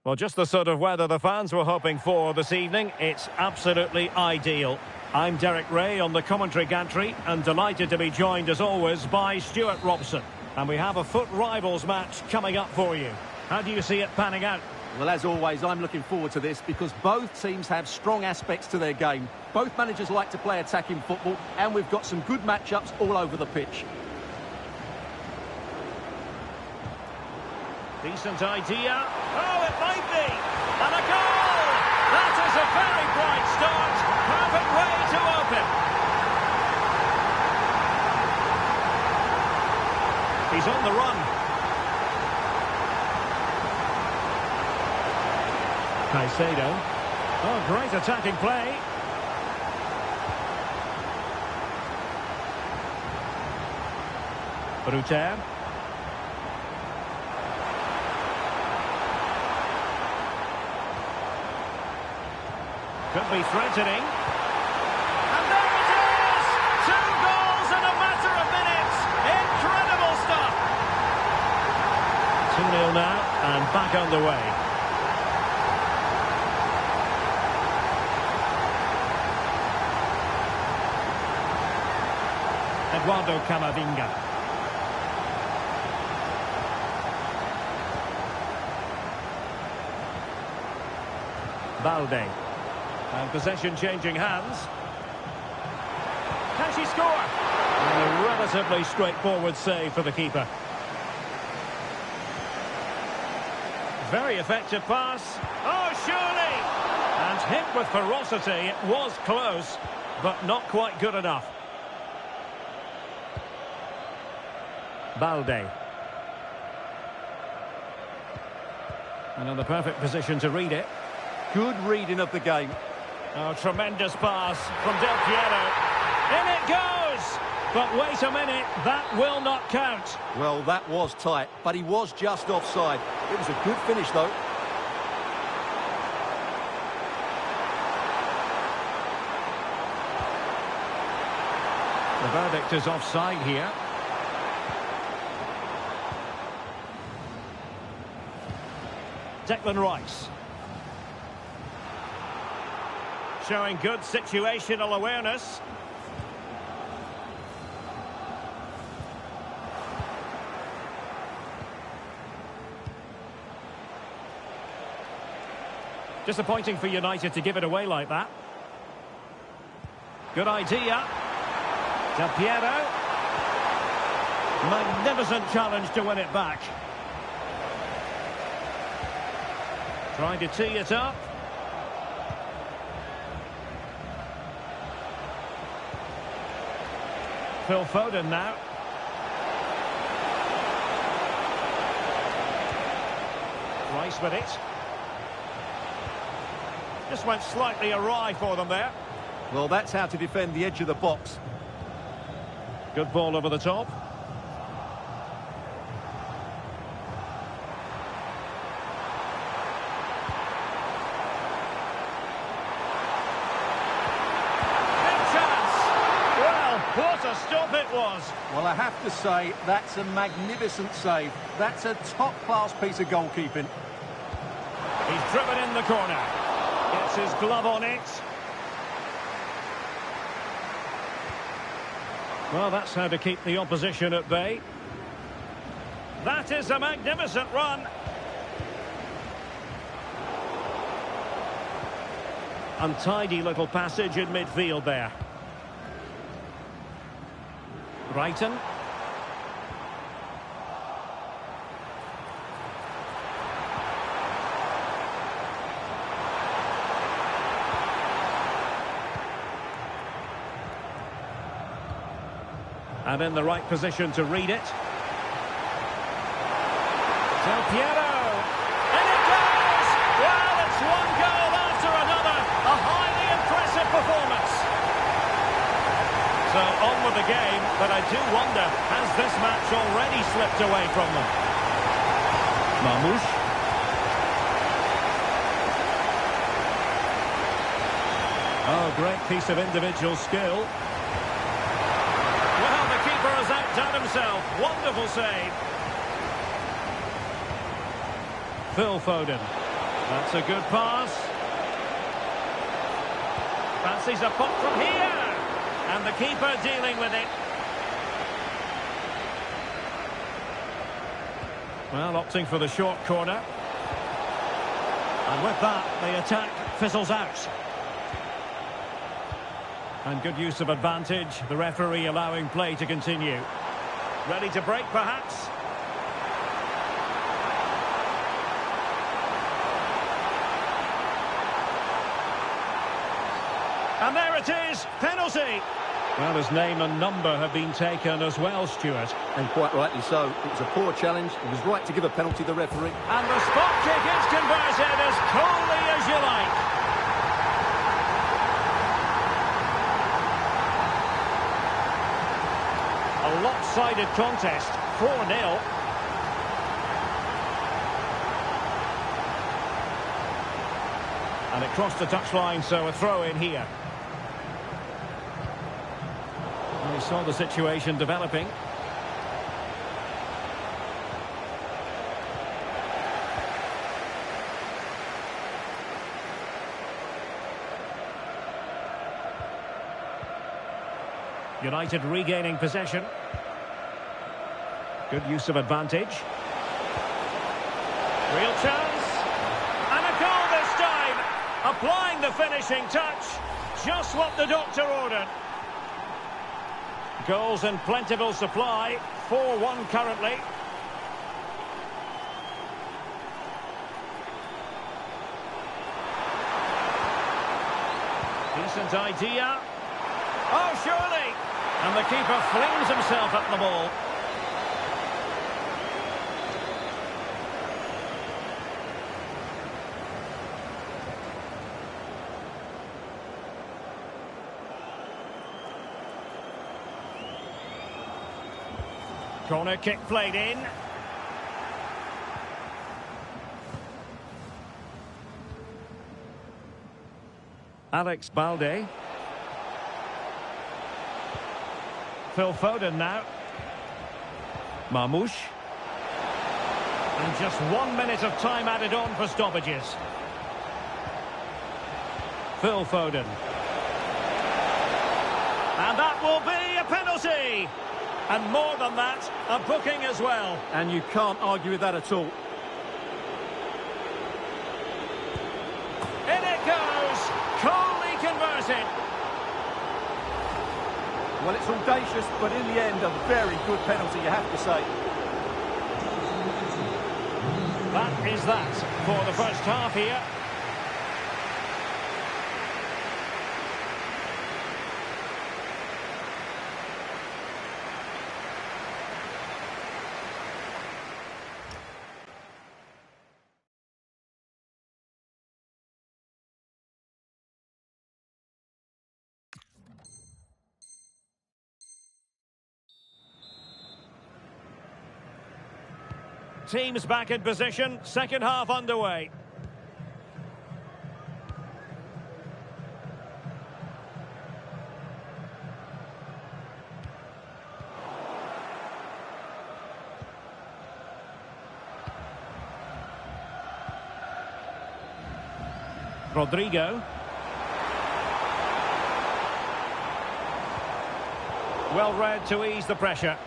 Well, just the sort of weather the fans were hoping for this evening. It's absolutely ideal. I'm Derek Ray on the commentary gantry and delighted to be joined as always by Stuart Robson. And we have a foot rivals match coming up for you. How do you see it panning out? Well, as always, I'm looking forward to this because both teams have strong aspects to their game. Both managers like to play attacking football, and we've got some good matchups all over the pitch. Decent idea. Oh, it might be. And a goal! That is a very bright start. Perfect way to open. He's on the run. Caicedo. Oh, great attacking play. Ruter. Could be threatening. And there it is! 2 goals in a matter of minutes. Incredible stuff. 2-0 now and back underway. Eduardo Camavinga. Balde. And possession changing hands. Can she score? And a relatively straightforward save for the keeper. Very effective pass. Oh, surely! And hit with ferocity. It was close, but not quite good enough. Balde. Another perfect position to read it. Good reading of the game. Oh, tremendous pass from Del Piero. In it goes! But wait a minute, that will not count. Well, that was tight, but he was just offside. It was a good finish, though. The verdict is offside here. Declan Rice. Showing good situational awareness. Disappointing for United to give it away like that. Good idea. Del Piero. Magnificent challenge to win it back. Trying to tee it up. Phil Foden now. Rice with it. Just went slightly awry for them there. Well, that's how to defend the edge of the box. Good ball over the top. What a stop it was. Well, I have to say, that's a magnificent save. That's a top-class piece of goalkeeping. He's driven in the corner. Gets his glove on it. Well, that's how to keep the opposition at bay. That is a magnificent run. Untidy little passage in midfield there. Brighton. And in the right position to read it. Del Piero. And it goes! Well, it's one goal after another. A highly impressive performance. So on with the game, but I do wonder, has this match already slipped away from them? Mamouche. Oh, great piece of individual skill. Well, the keeper has outdone himself. Wonderful save. Phil Foden. That's a good pass. Fancies a pop from here. And the keeper dealing with it. Well, opting for the short corner. And with that, the attack fizzles out. And good use of advantage. The referee allowing play to continue. Ready to break, perhaps? And there it is, penalty. Well, his name and number have been taken as well, Stuart. And quite rightly so. It was a poor challenge. It was right to give a penalty to the referee. And the spot kick is converted as coolly as you like. A lopsided contest, 4-0. And it crossed the touchline, so a throw in here. We saw the situation developing. United regaining possession. Good use of advantage. Real chance. And a goal this time. Applying the finishing touch. Just what the doctor ordered. Goals in plentiful supply. 4-1 currently. Decent idea. Oh, surely! And the keeper flings himself at the ball. Corner kick played in. Alex Balde. Phil Foden now. Marmoush. And just 1 minute of time added on for stoppages. Phil Foden. And that will be a penalty. And more than that, a booking as well. And you can't argue with that at all. In it goes. Coolly converted. Well, it's audacious, but in the end, a very good penalty, you have to say. That is that for the first half here. Teams back in position, second half underway. Rodrigo. Well read to ease the pressure.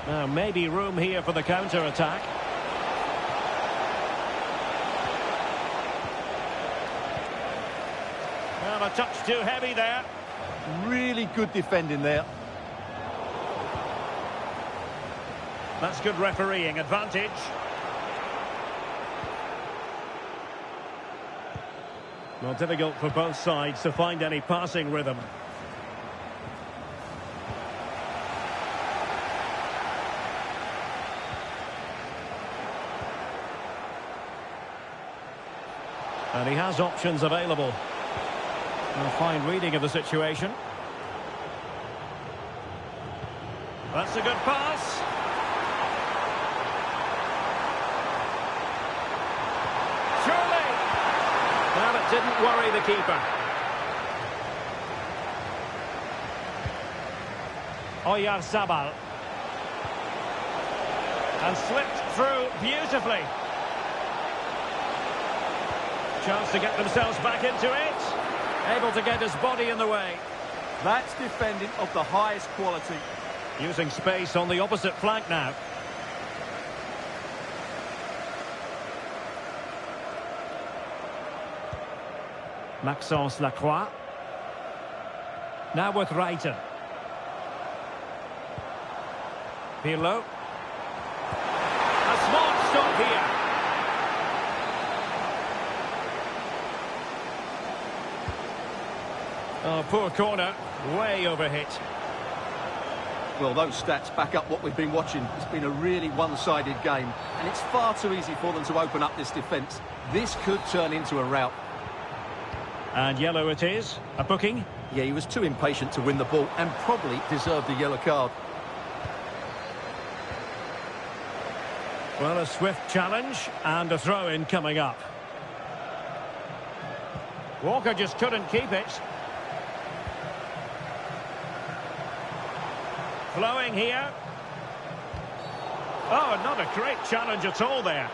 Now, maybe room here for the counter-attack. Well, a touch too heavy there. Really good defending there. That's good refereeing advantage. Well, difficult for both sides to find any passing rhythm. And he has options available. A fine reading of the situation. That's a good pass. Surely. Well, it didn't worry the keeper. Oyarzabal. And slipped through beautifully. Chance to get themselves back into it. Able to get his body in the way. That's defending of the highest quality. Using space on the opposite flank now. Maxence Lacroix. Now with Reiter. Pirlo. A smart stop here. Oh, poor corner. Way overhit. Well, those stats back up what we've been watching. It's been a really one-sided game, and it's far too easy for them to open up this defence. This could turn into a rout. And yellow it is. A booking. Yeah, he was too impatient to win the ball and probably deserved a yellow card. Well, a swift challenge and a throw-in coming up. Walker just couldn't keep it. Flowing here. Oh, not a great challenge at all there.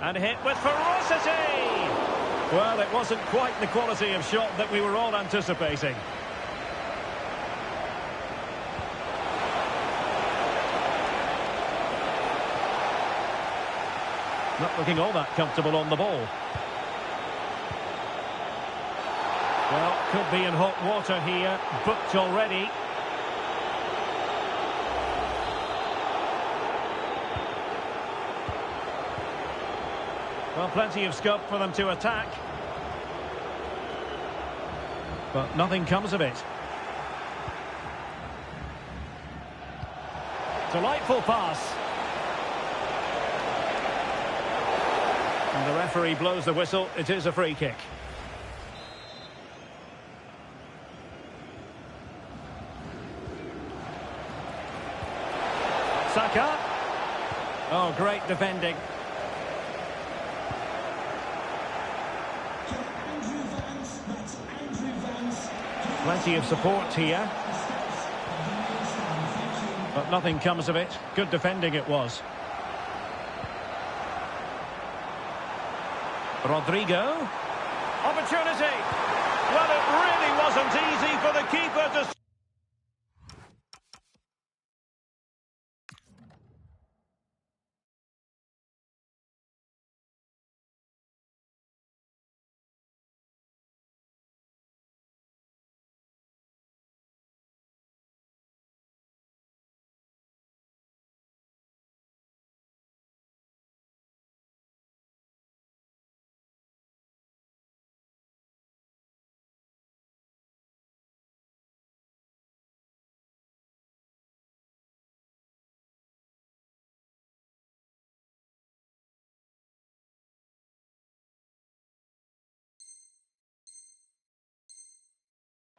And hit with ferocity! Well, it wasn't quite the quality of shot that we were all anticipating. Not looking all that comfortable on the ball. Well, could be in hot water here. Booked already. Well, plenty of scope for them to attack. But nothing comes of it. Delightful pass. And the referee blows the whistle. It is a free kick. Saka. Oh, great defending. Plenty of support here. But nothing comes of it. Good defending it was. Rodrigo. Opportunity. Well, it really wasn't easy for the keeper to...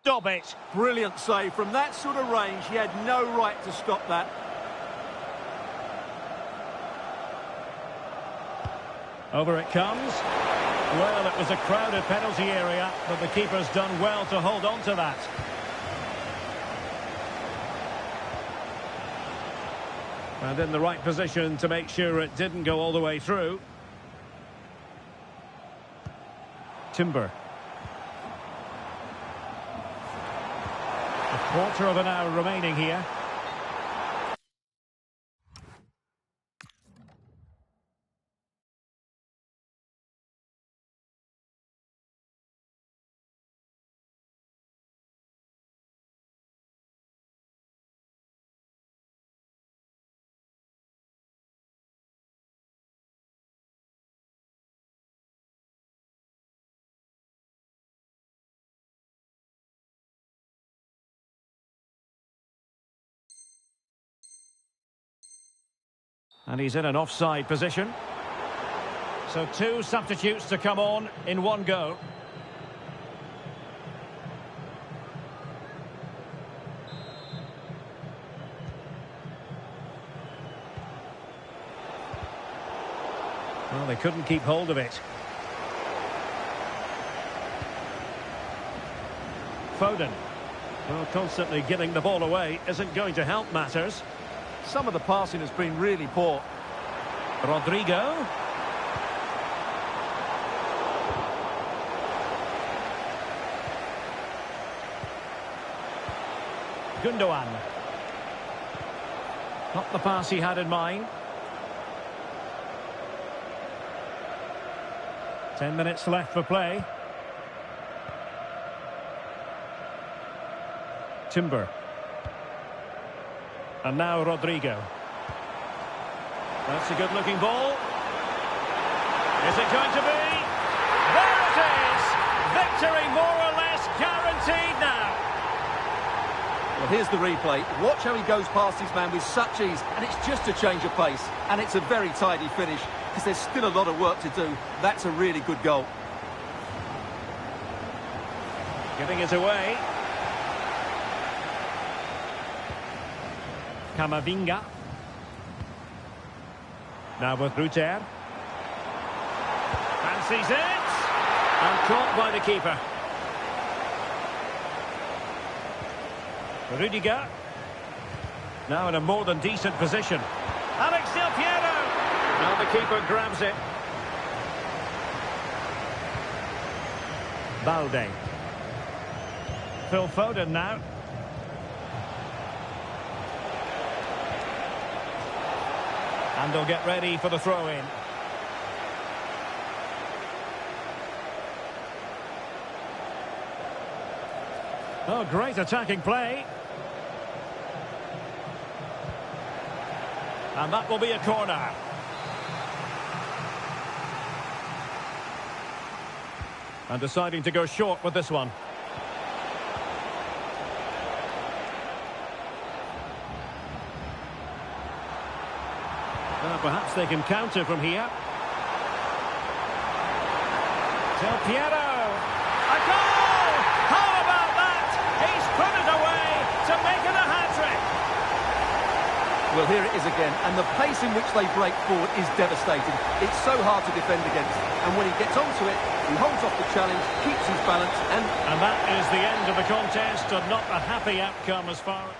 Stop it. Brilliant save. From that sort of range, he had no right to stop that. Over it comes. Well, it was a crowded penalty area, but the keeper's done well to hold on to that. And in the right position to make sure it didn't go all the way through. Timber. A quarter of an hour remaining here. And he's in an offside position. So two substitutes to come on in one go. Well, they couldn't keep hold of it. Foden. Well, constantly giving the ball away isn't going to help matters. Some of the passing has been really poor. Rodrigo. Gundogan. Not the pass he had in mind. 10 minutes left for play. Timber. And now Rodrigo. That's a good-looking ball. Is it going to be? There it is! Victory more or less guaranteed now. Well, here's the replay. Watch how he goes past his man with such ease, and it's just a change of pace. And it's a very tidy finish, because there's still a lot of work to do. That's a really good goal. Giving it away. Camavinga. Now with Ruter. Fancies it. And caught by the keeper. Rudiger. Now in a more than decent position. Alex Del Piero. Now the keeper grabs it. Balde. Phil Foden now. And they'll get ready for the throw-in. Oh, great attacking play. And that will be a corner. And deciding to go short with this one. Perhaps they can counter from here. Del Piero. A goal! How about that? He's put it away to make it a hat-trick. Well, here it is again, and the pace in which they break forward is devastating. It's so hard to defend against, and when he gets onto it, he holds off the challenge, keeps his balance, and that is the end of the contest, and not a happy outcome as far as...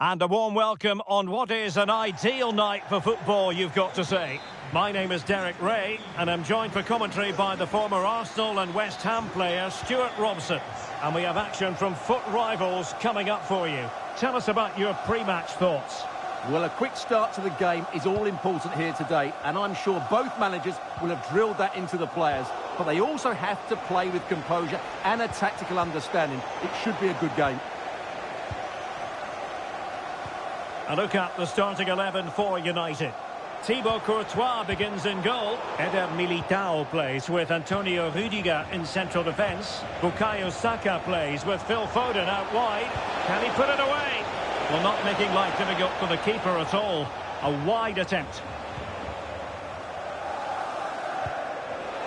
And a warm welcome on what is an ideal night for football, you've got to say. My name is Derek Ray, and I'm joined for commentary by the former Arsenal and West Ham player Stuart Robson. And we have action from foot rivals coming up for you. Tell us about your pre-match thoughts. Well, a quick start to the game is all important here today, and I'm sure both managers will have drilled that into the players. But they also have to play with composure and a tactical understanding. It should be a good game. A look at the starting 11 for United. Thibaut Courtois begins in goal. Eder Militao plays with Antonio Rudiger in central defence. Bukayo Saka plays with Phil Foden out wide. Can he put it away? Well, not making life difficult for the keeper at all. A wide attempt.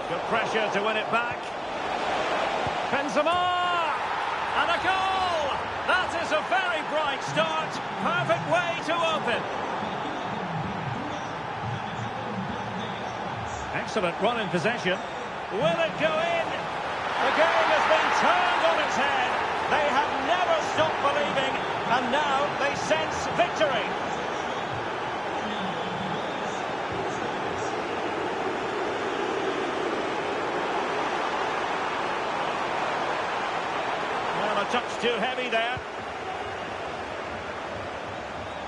Good pressure to win it back. Benzema! And a goal! That is a very bright start. Perfect way to open. Excellent run in possession. Will it go in? The game has been turned on its head. They have never stopped believing, and now they sense victory. Well, a touch too heavy there.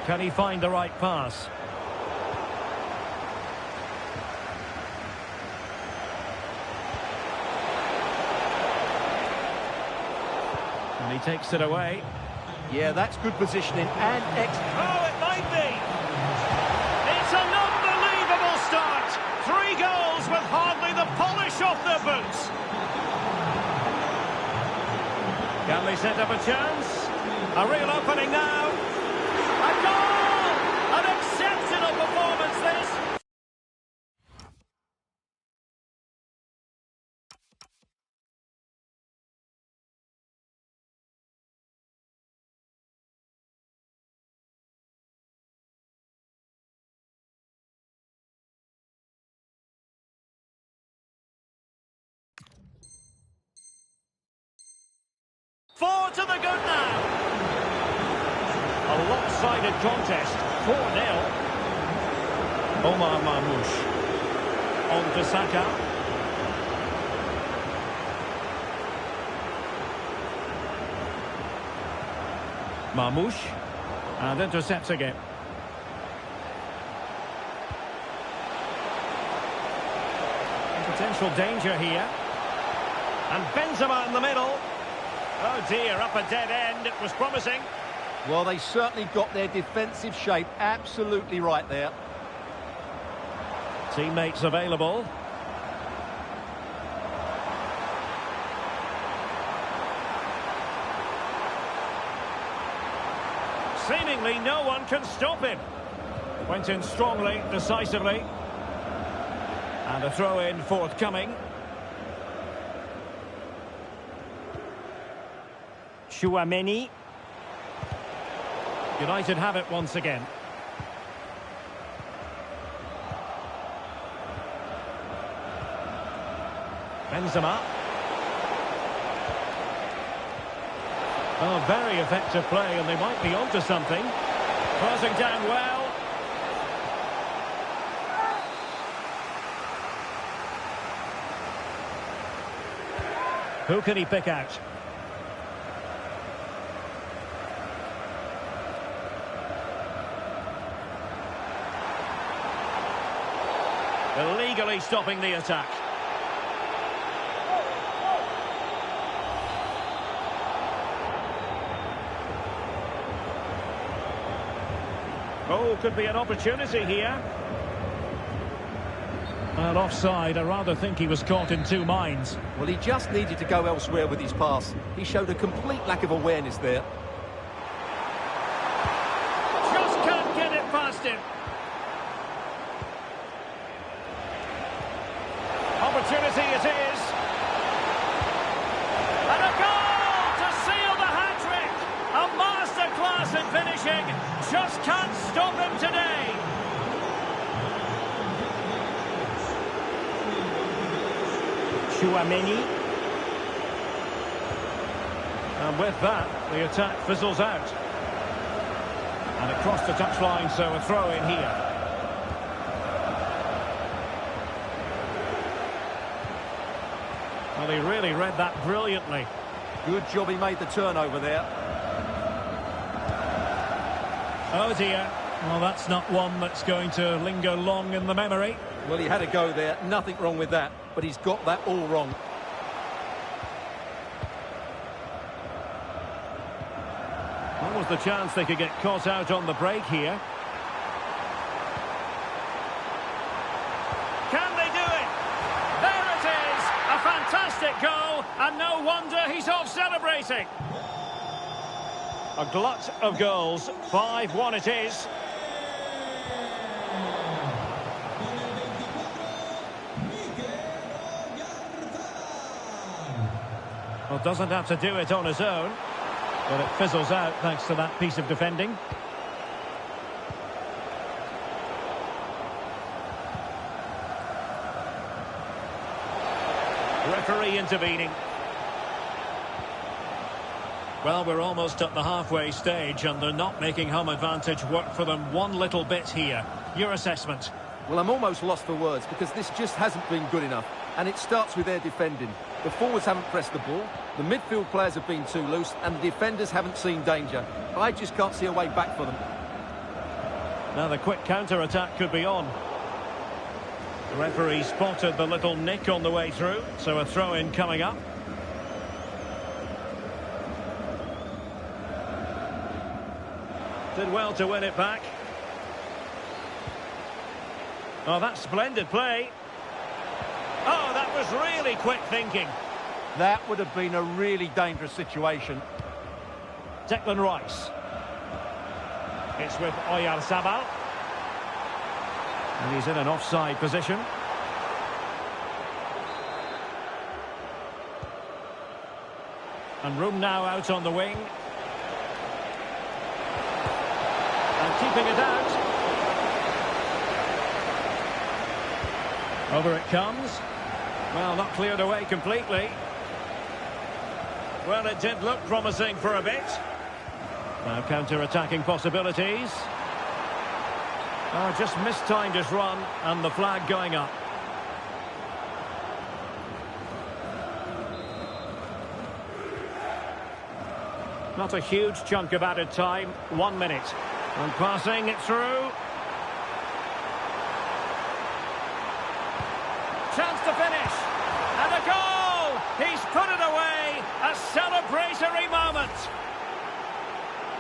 Can he find the right pass? And he takes it away. Yeah, that's good positioning and Oh, it might be! It's an unbelievable start! 3 goals with hardly the polish off their boots. Can they set up a chance? A real opening now. A goal! An exceptional performance, this! Four to the good now. A lopsided contest. 4-0. Omar Marmoush. On to Saka. Marmoush. And intercepts again. Potential danger here. And Benzema in the middle. Oh dear, up a dead end. It was promising. well, they certainly got their defensive shape absolutely right there. Teammates available. Seemingly no one can stop him. Went in strongly, decisively. And a throw-in forthcoming. Chouameni. United have it once again. Benzema. Oh, very effective play, and they might be onto something. Crossing down well. Who can he pick out? Illegally stopping the attack. Oh, could be an opportunity here. Well, offside. I rather think he was caught in two minds. Well, he just needed to go elsewhere with his pass. He showed a complete lack of awareness there. Just can't get it past him. Opportunity it is. And a goal to seal the hat-trick. A masterclass in finishing. Just can't stop him today. Chouameni. And with that, the attack fizzles out. And across the touchline, so a throw in here. Well, he really read that brilliantly. Good job he made the turnover there. Oh dear. Well, that's not one that's going to linger long in the memory. Well, he had a go there. Nothing wrong with that. But he's got that all wrong. What was the chance they could get caught out on the break here? Can they do it? There it is! A fantastic goal, and no wonder he's off celebrating. A glut of goals. 5-1 it is. Well, doesn't have to do it on his own. But it fizzles out thanks to that piece of defending. Referee intervening. Well, we're almost at the halfway stage and they're not making home advantage work for them one little bit here. Your assessment? Well, I'm almost lost for words because this just hasn't been good enough. And it starts with their defending. The forwards haven't pressed the ball, the midfield players have been too loose, and the defenders haven't seen danger. I just can't see a way back for them. Now the quick counter-attack could be on. The referee spotted the little nick on the way through, so a throw-in coming up. Did well to win it back. Oh, that's splendid play. Oh, that was really quick thinking. That would have been a really dangerous situation. Declan Rice. It's with Oyarzabal. And he's in an offside position. And room now out on the wing. And keeping it out. Over it comes. Well, not cleared away completely. Well, it did look promising for a bit. Now counter-attacking possibilities. Oh, just mistimed his run, and the flag going up. Not a huge chunk of added time. 1 minute. And passing it through. Chance to finish. And a goal! He's put it away. A celebratory moment.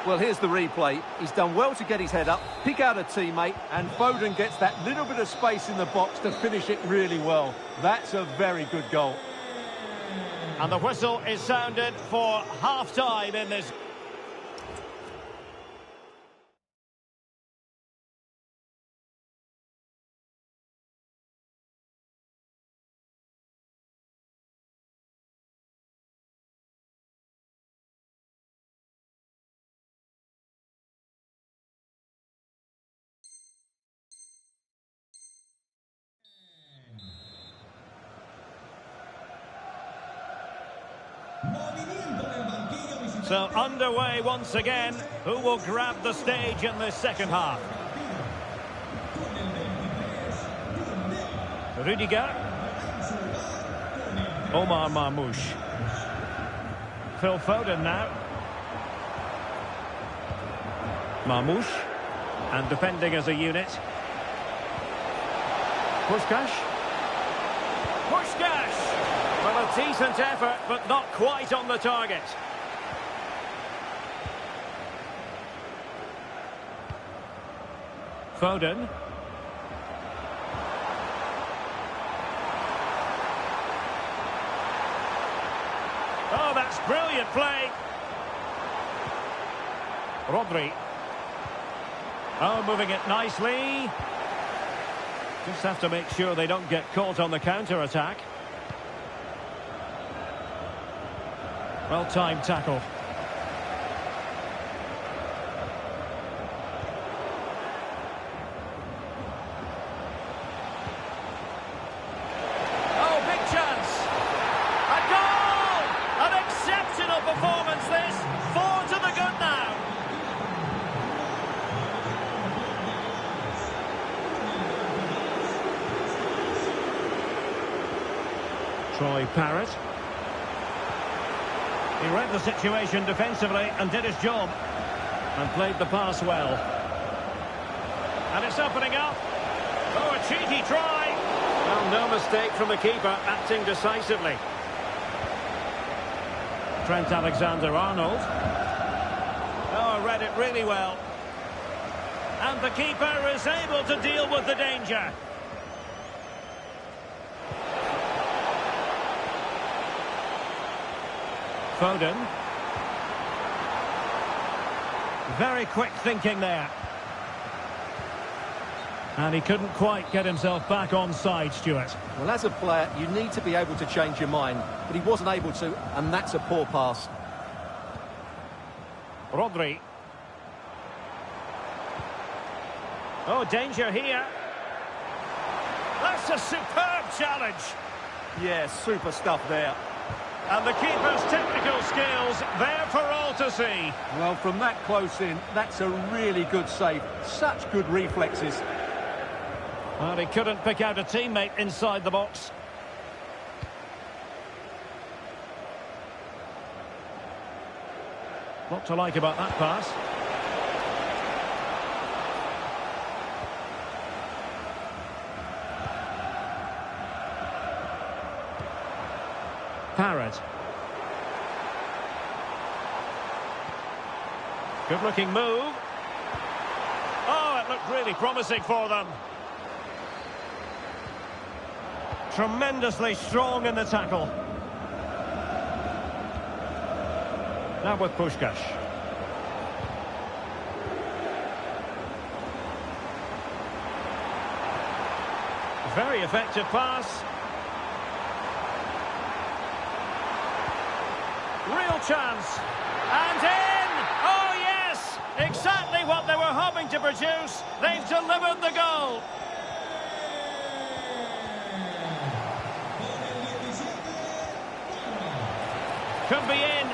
Well, here's the replay. He's done well to get his head up, pick out a teammate, and Foden gets that little bit of space in the box to finish it really well. That's a very good goal. And the whistle is sounded for half-time in this. So underway once again. Who will grab the stage in this second half? Rudiger. Omar Marmoush. Phil Foden now. Marmoush. And defending as a unit. Puskás. Puskás! Well, a decent effort, but not quite on the target. Foden. Oh, that's brilliant play. Rodri. Oh, moving it nicely. Just have to make sure they don't get caught on the counter-attack. Well-timed tackle. Troy Parrott. He read the situation defensively and did his job. And played the pass well. And it's opening up. Oh, a cheeky try. Well, no mistake from the keeper, acting decisively. Trent Alexander-Arnold. Oh, read it really well. And the keeper is able to deal with the danger. Foden. Very quick thinking there. And he couldn't quite get himself back on side, Stuart. Well, as a player, you need to be able to change your mind, but he wasn't able to, and that's a poor pass. Rodri. Oh, danger here. That's a superb challenge. Yeah, super stuff there. And the keeper's technical skills there for all to see. Well, from that close in, that's a really good save. Such good reflexes. Well, he couldn't pick out a teammate inside the box. What to like about that pass? Parrott. Good-looking move. Oh, it looked really promising for them. Tremendously strong in the tackle. Now with Puskás. Very effective pass. Real chance. And in! Oh, yes! Exactly what they were hoping to produce. They've delivered the goal. Could be in.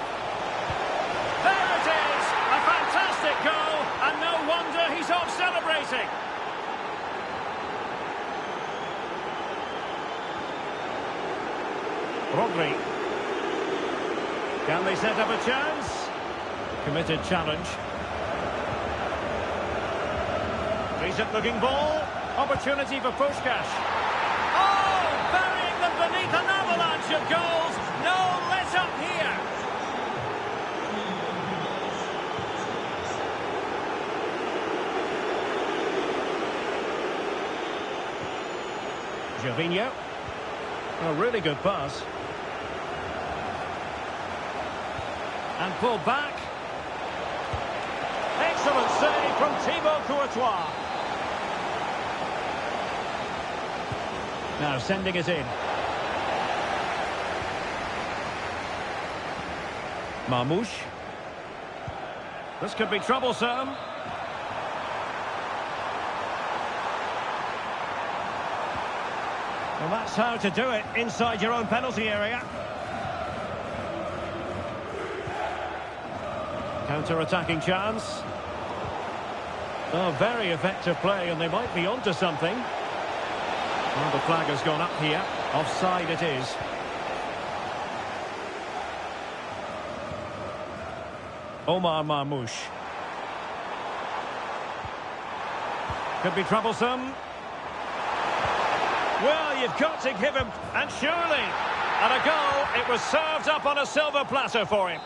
There it is! A fantastic goal, and no wonder he's off celebrating. Rodri. Can they set up a chance? Committed challenge. Decent looking ball. Opportunity for Puskás. Oh! Burying them beneath an avalanche of goals. No let up here. Gervinho. A really good pass. And pulled back. Excellent save from Thibaut Courtois. Now sending it in. Marmoush. This could be troublesome. Well, that's how to do it inside your own penalty area. Counter-attacking chance. Oh, very effective play, and they might be onto something. Well, the flag has gone up here. Offside it is. Omar Marmoush. Could be troublesome. Well, you've got to give him, and surely, and a goal, it was served up on a silver platter for him.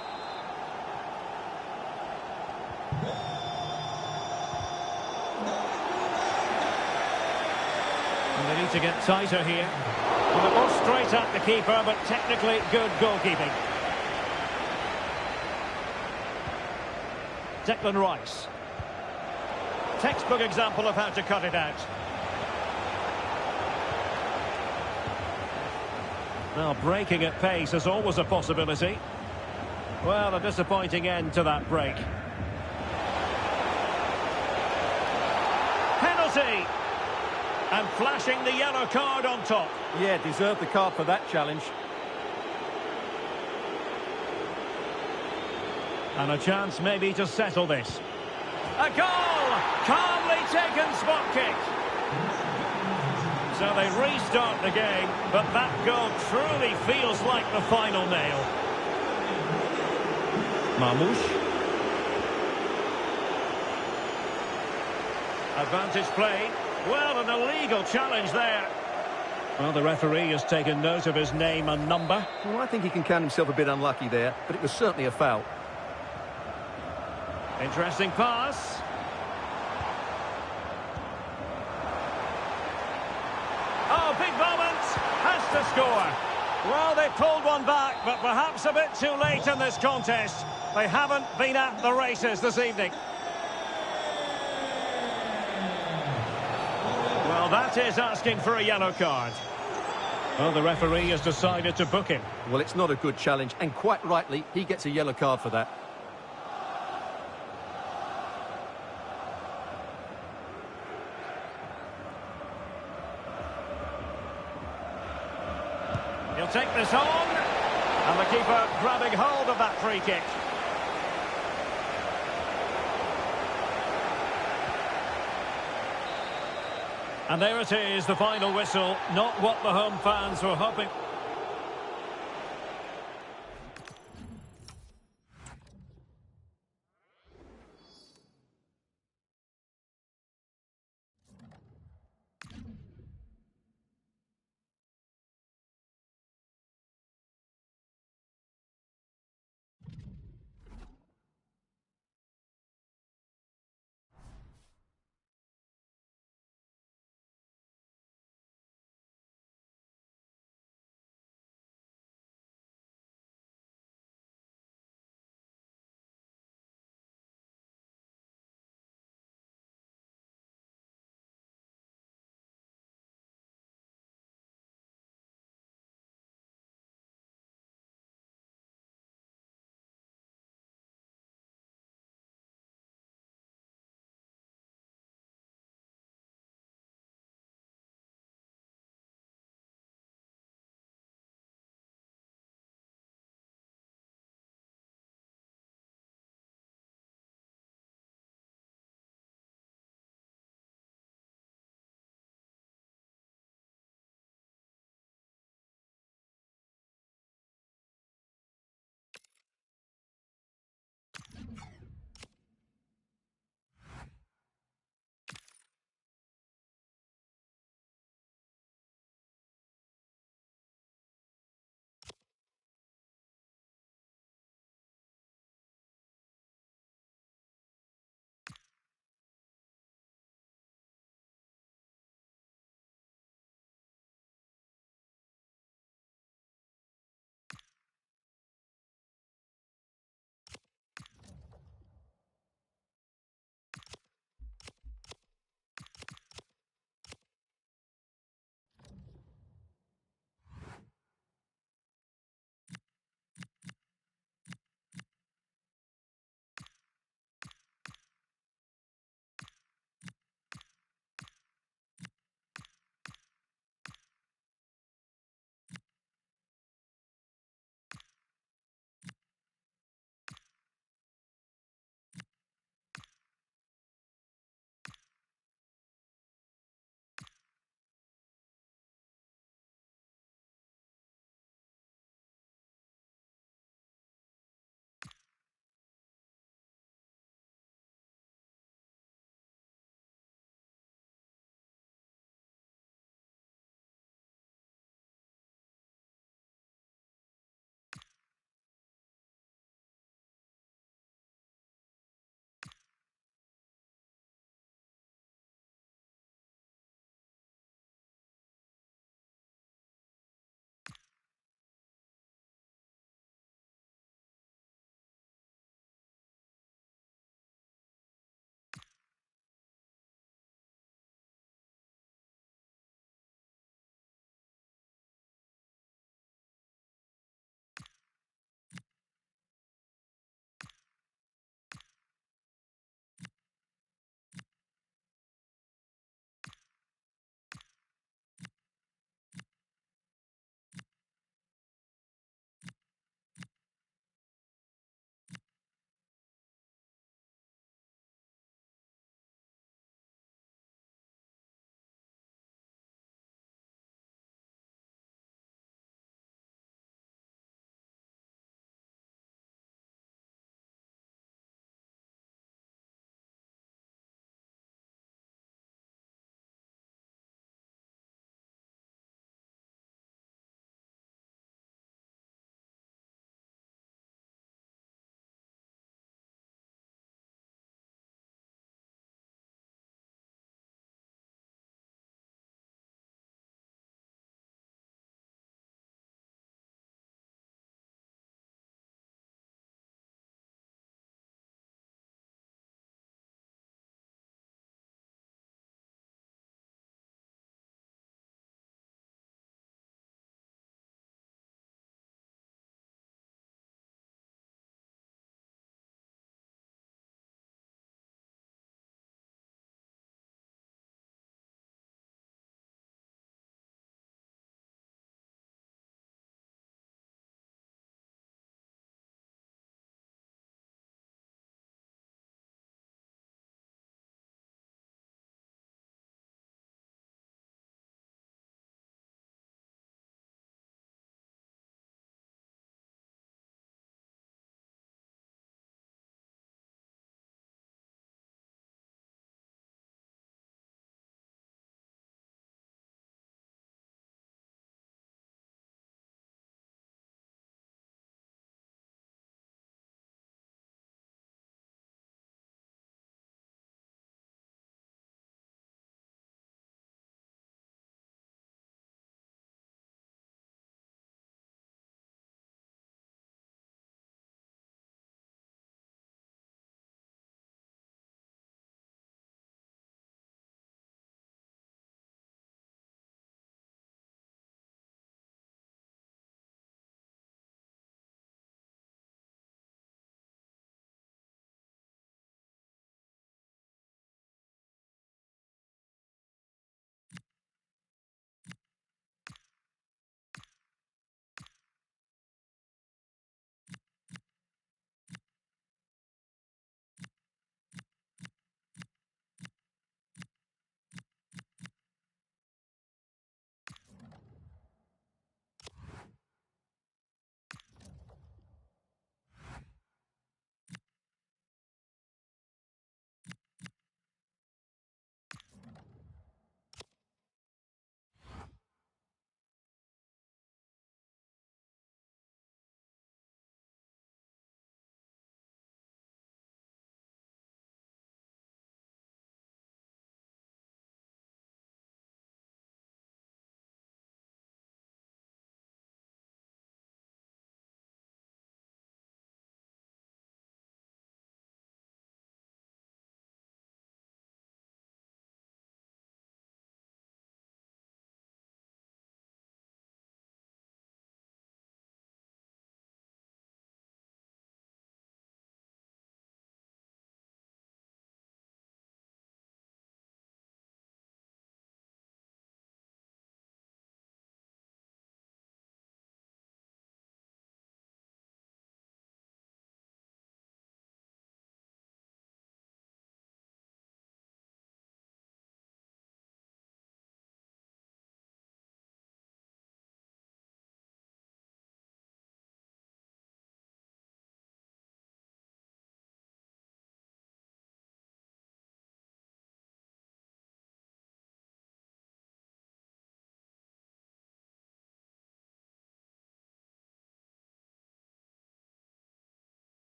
And they need to get tighter here. And the ball straight at the keeper, but technically good goalkeeping. Declan Rice. Textbook example of how to cut it out. Now, breaking at pace is always a possibility. Well, a disappointing end to that break. Penalty! And flashing the yellow card on top. Yeah, deserved the card for that challenge. And a chance maybe to settle this. A goal! Calmly taken spot kick. So they restart the game, but that goal truly feels like the final nail. Marmoush. Advantage played. Well, an illegal challenge there. Well, the referee has taken note of his name and number. Well, I think he can count himself a bit unlucky there, but it was certainly a foul. Interesting pass. Oh, big moment. Has to score. Well, they pulled one back, but perhaps a bit too late in this contest. They haven't been at the races this evening. Well, that is asking for a yellow card. Well, the referee has decided to book him. Well, it's not a good challenge, and quite rightly, he gets a yellow card for that. He'll take this on, and the keeper grabbing hold of that free kick. And there it is, the final whistle. Not what the home fans were hoping.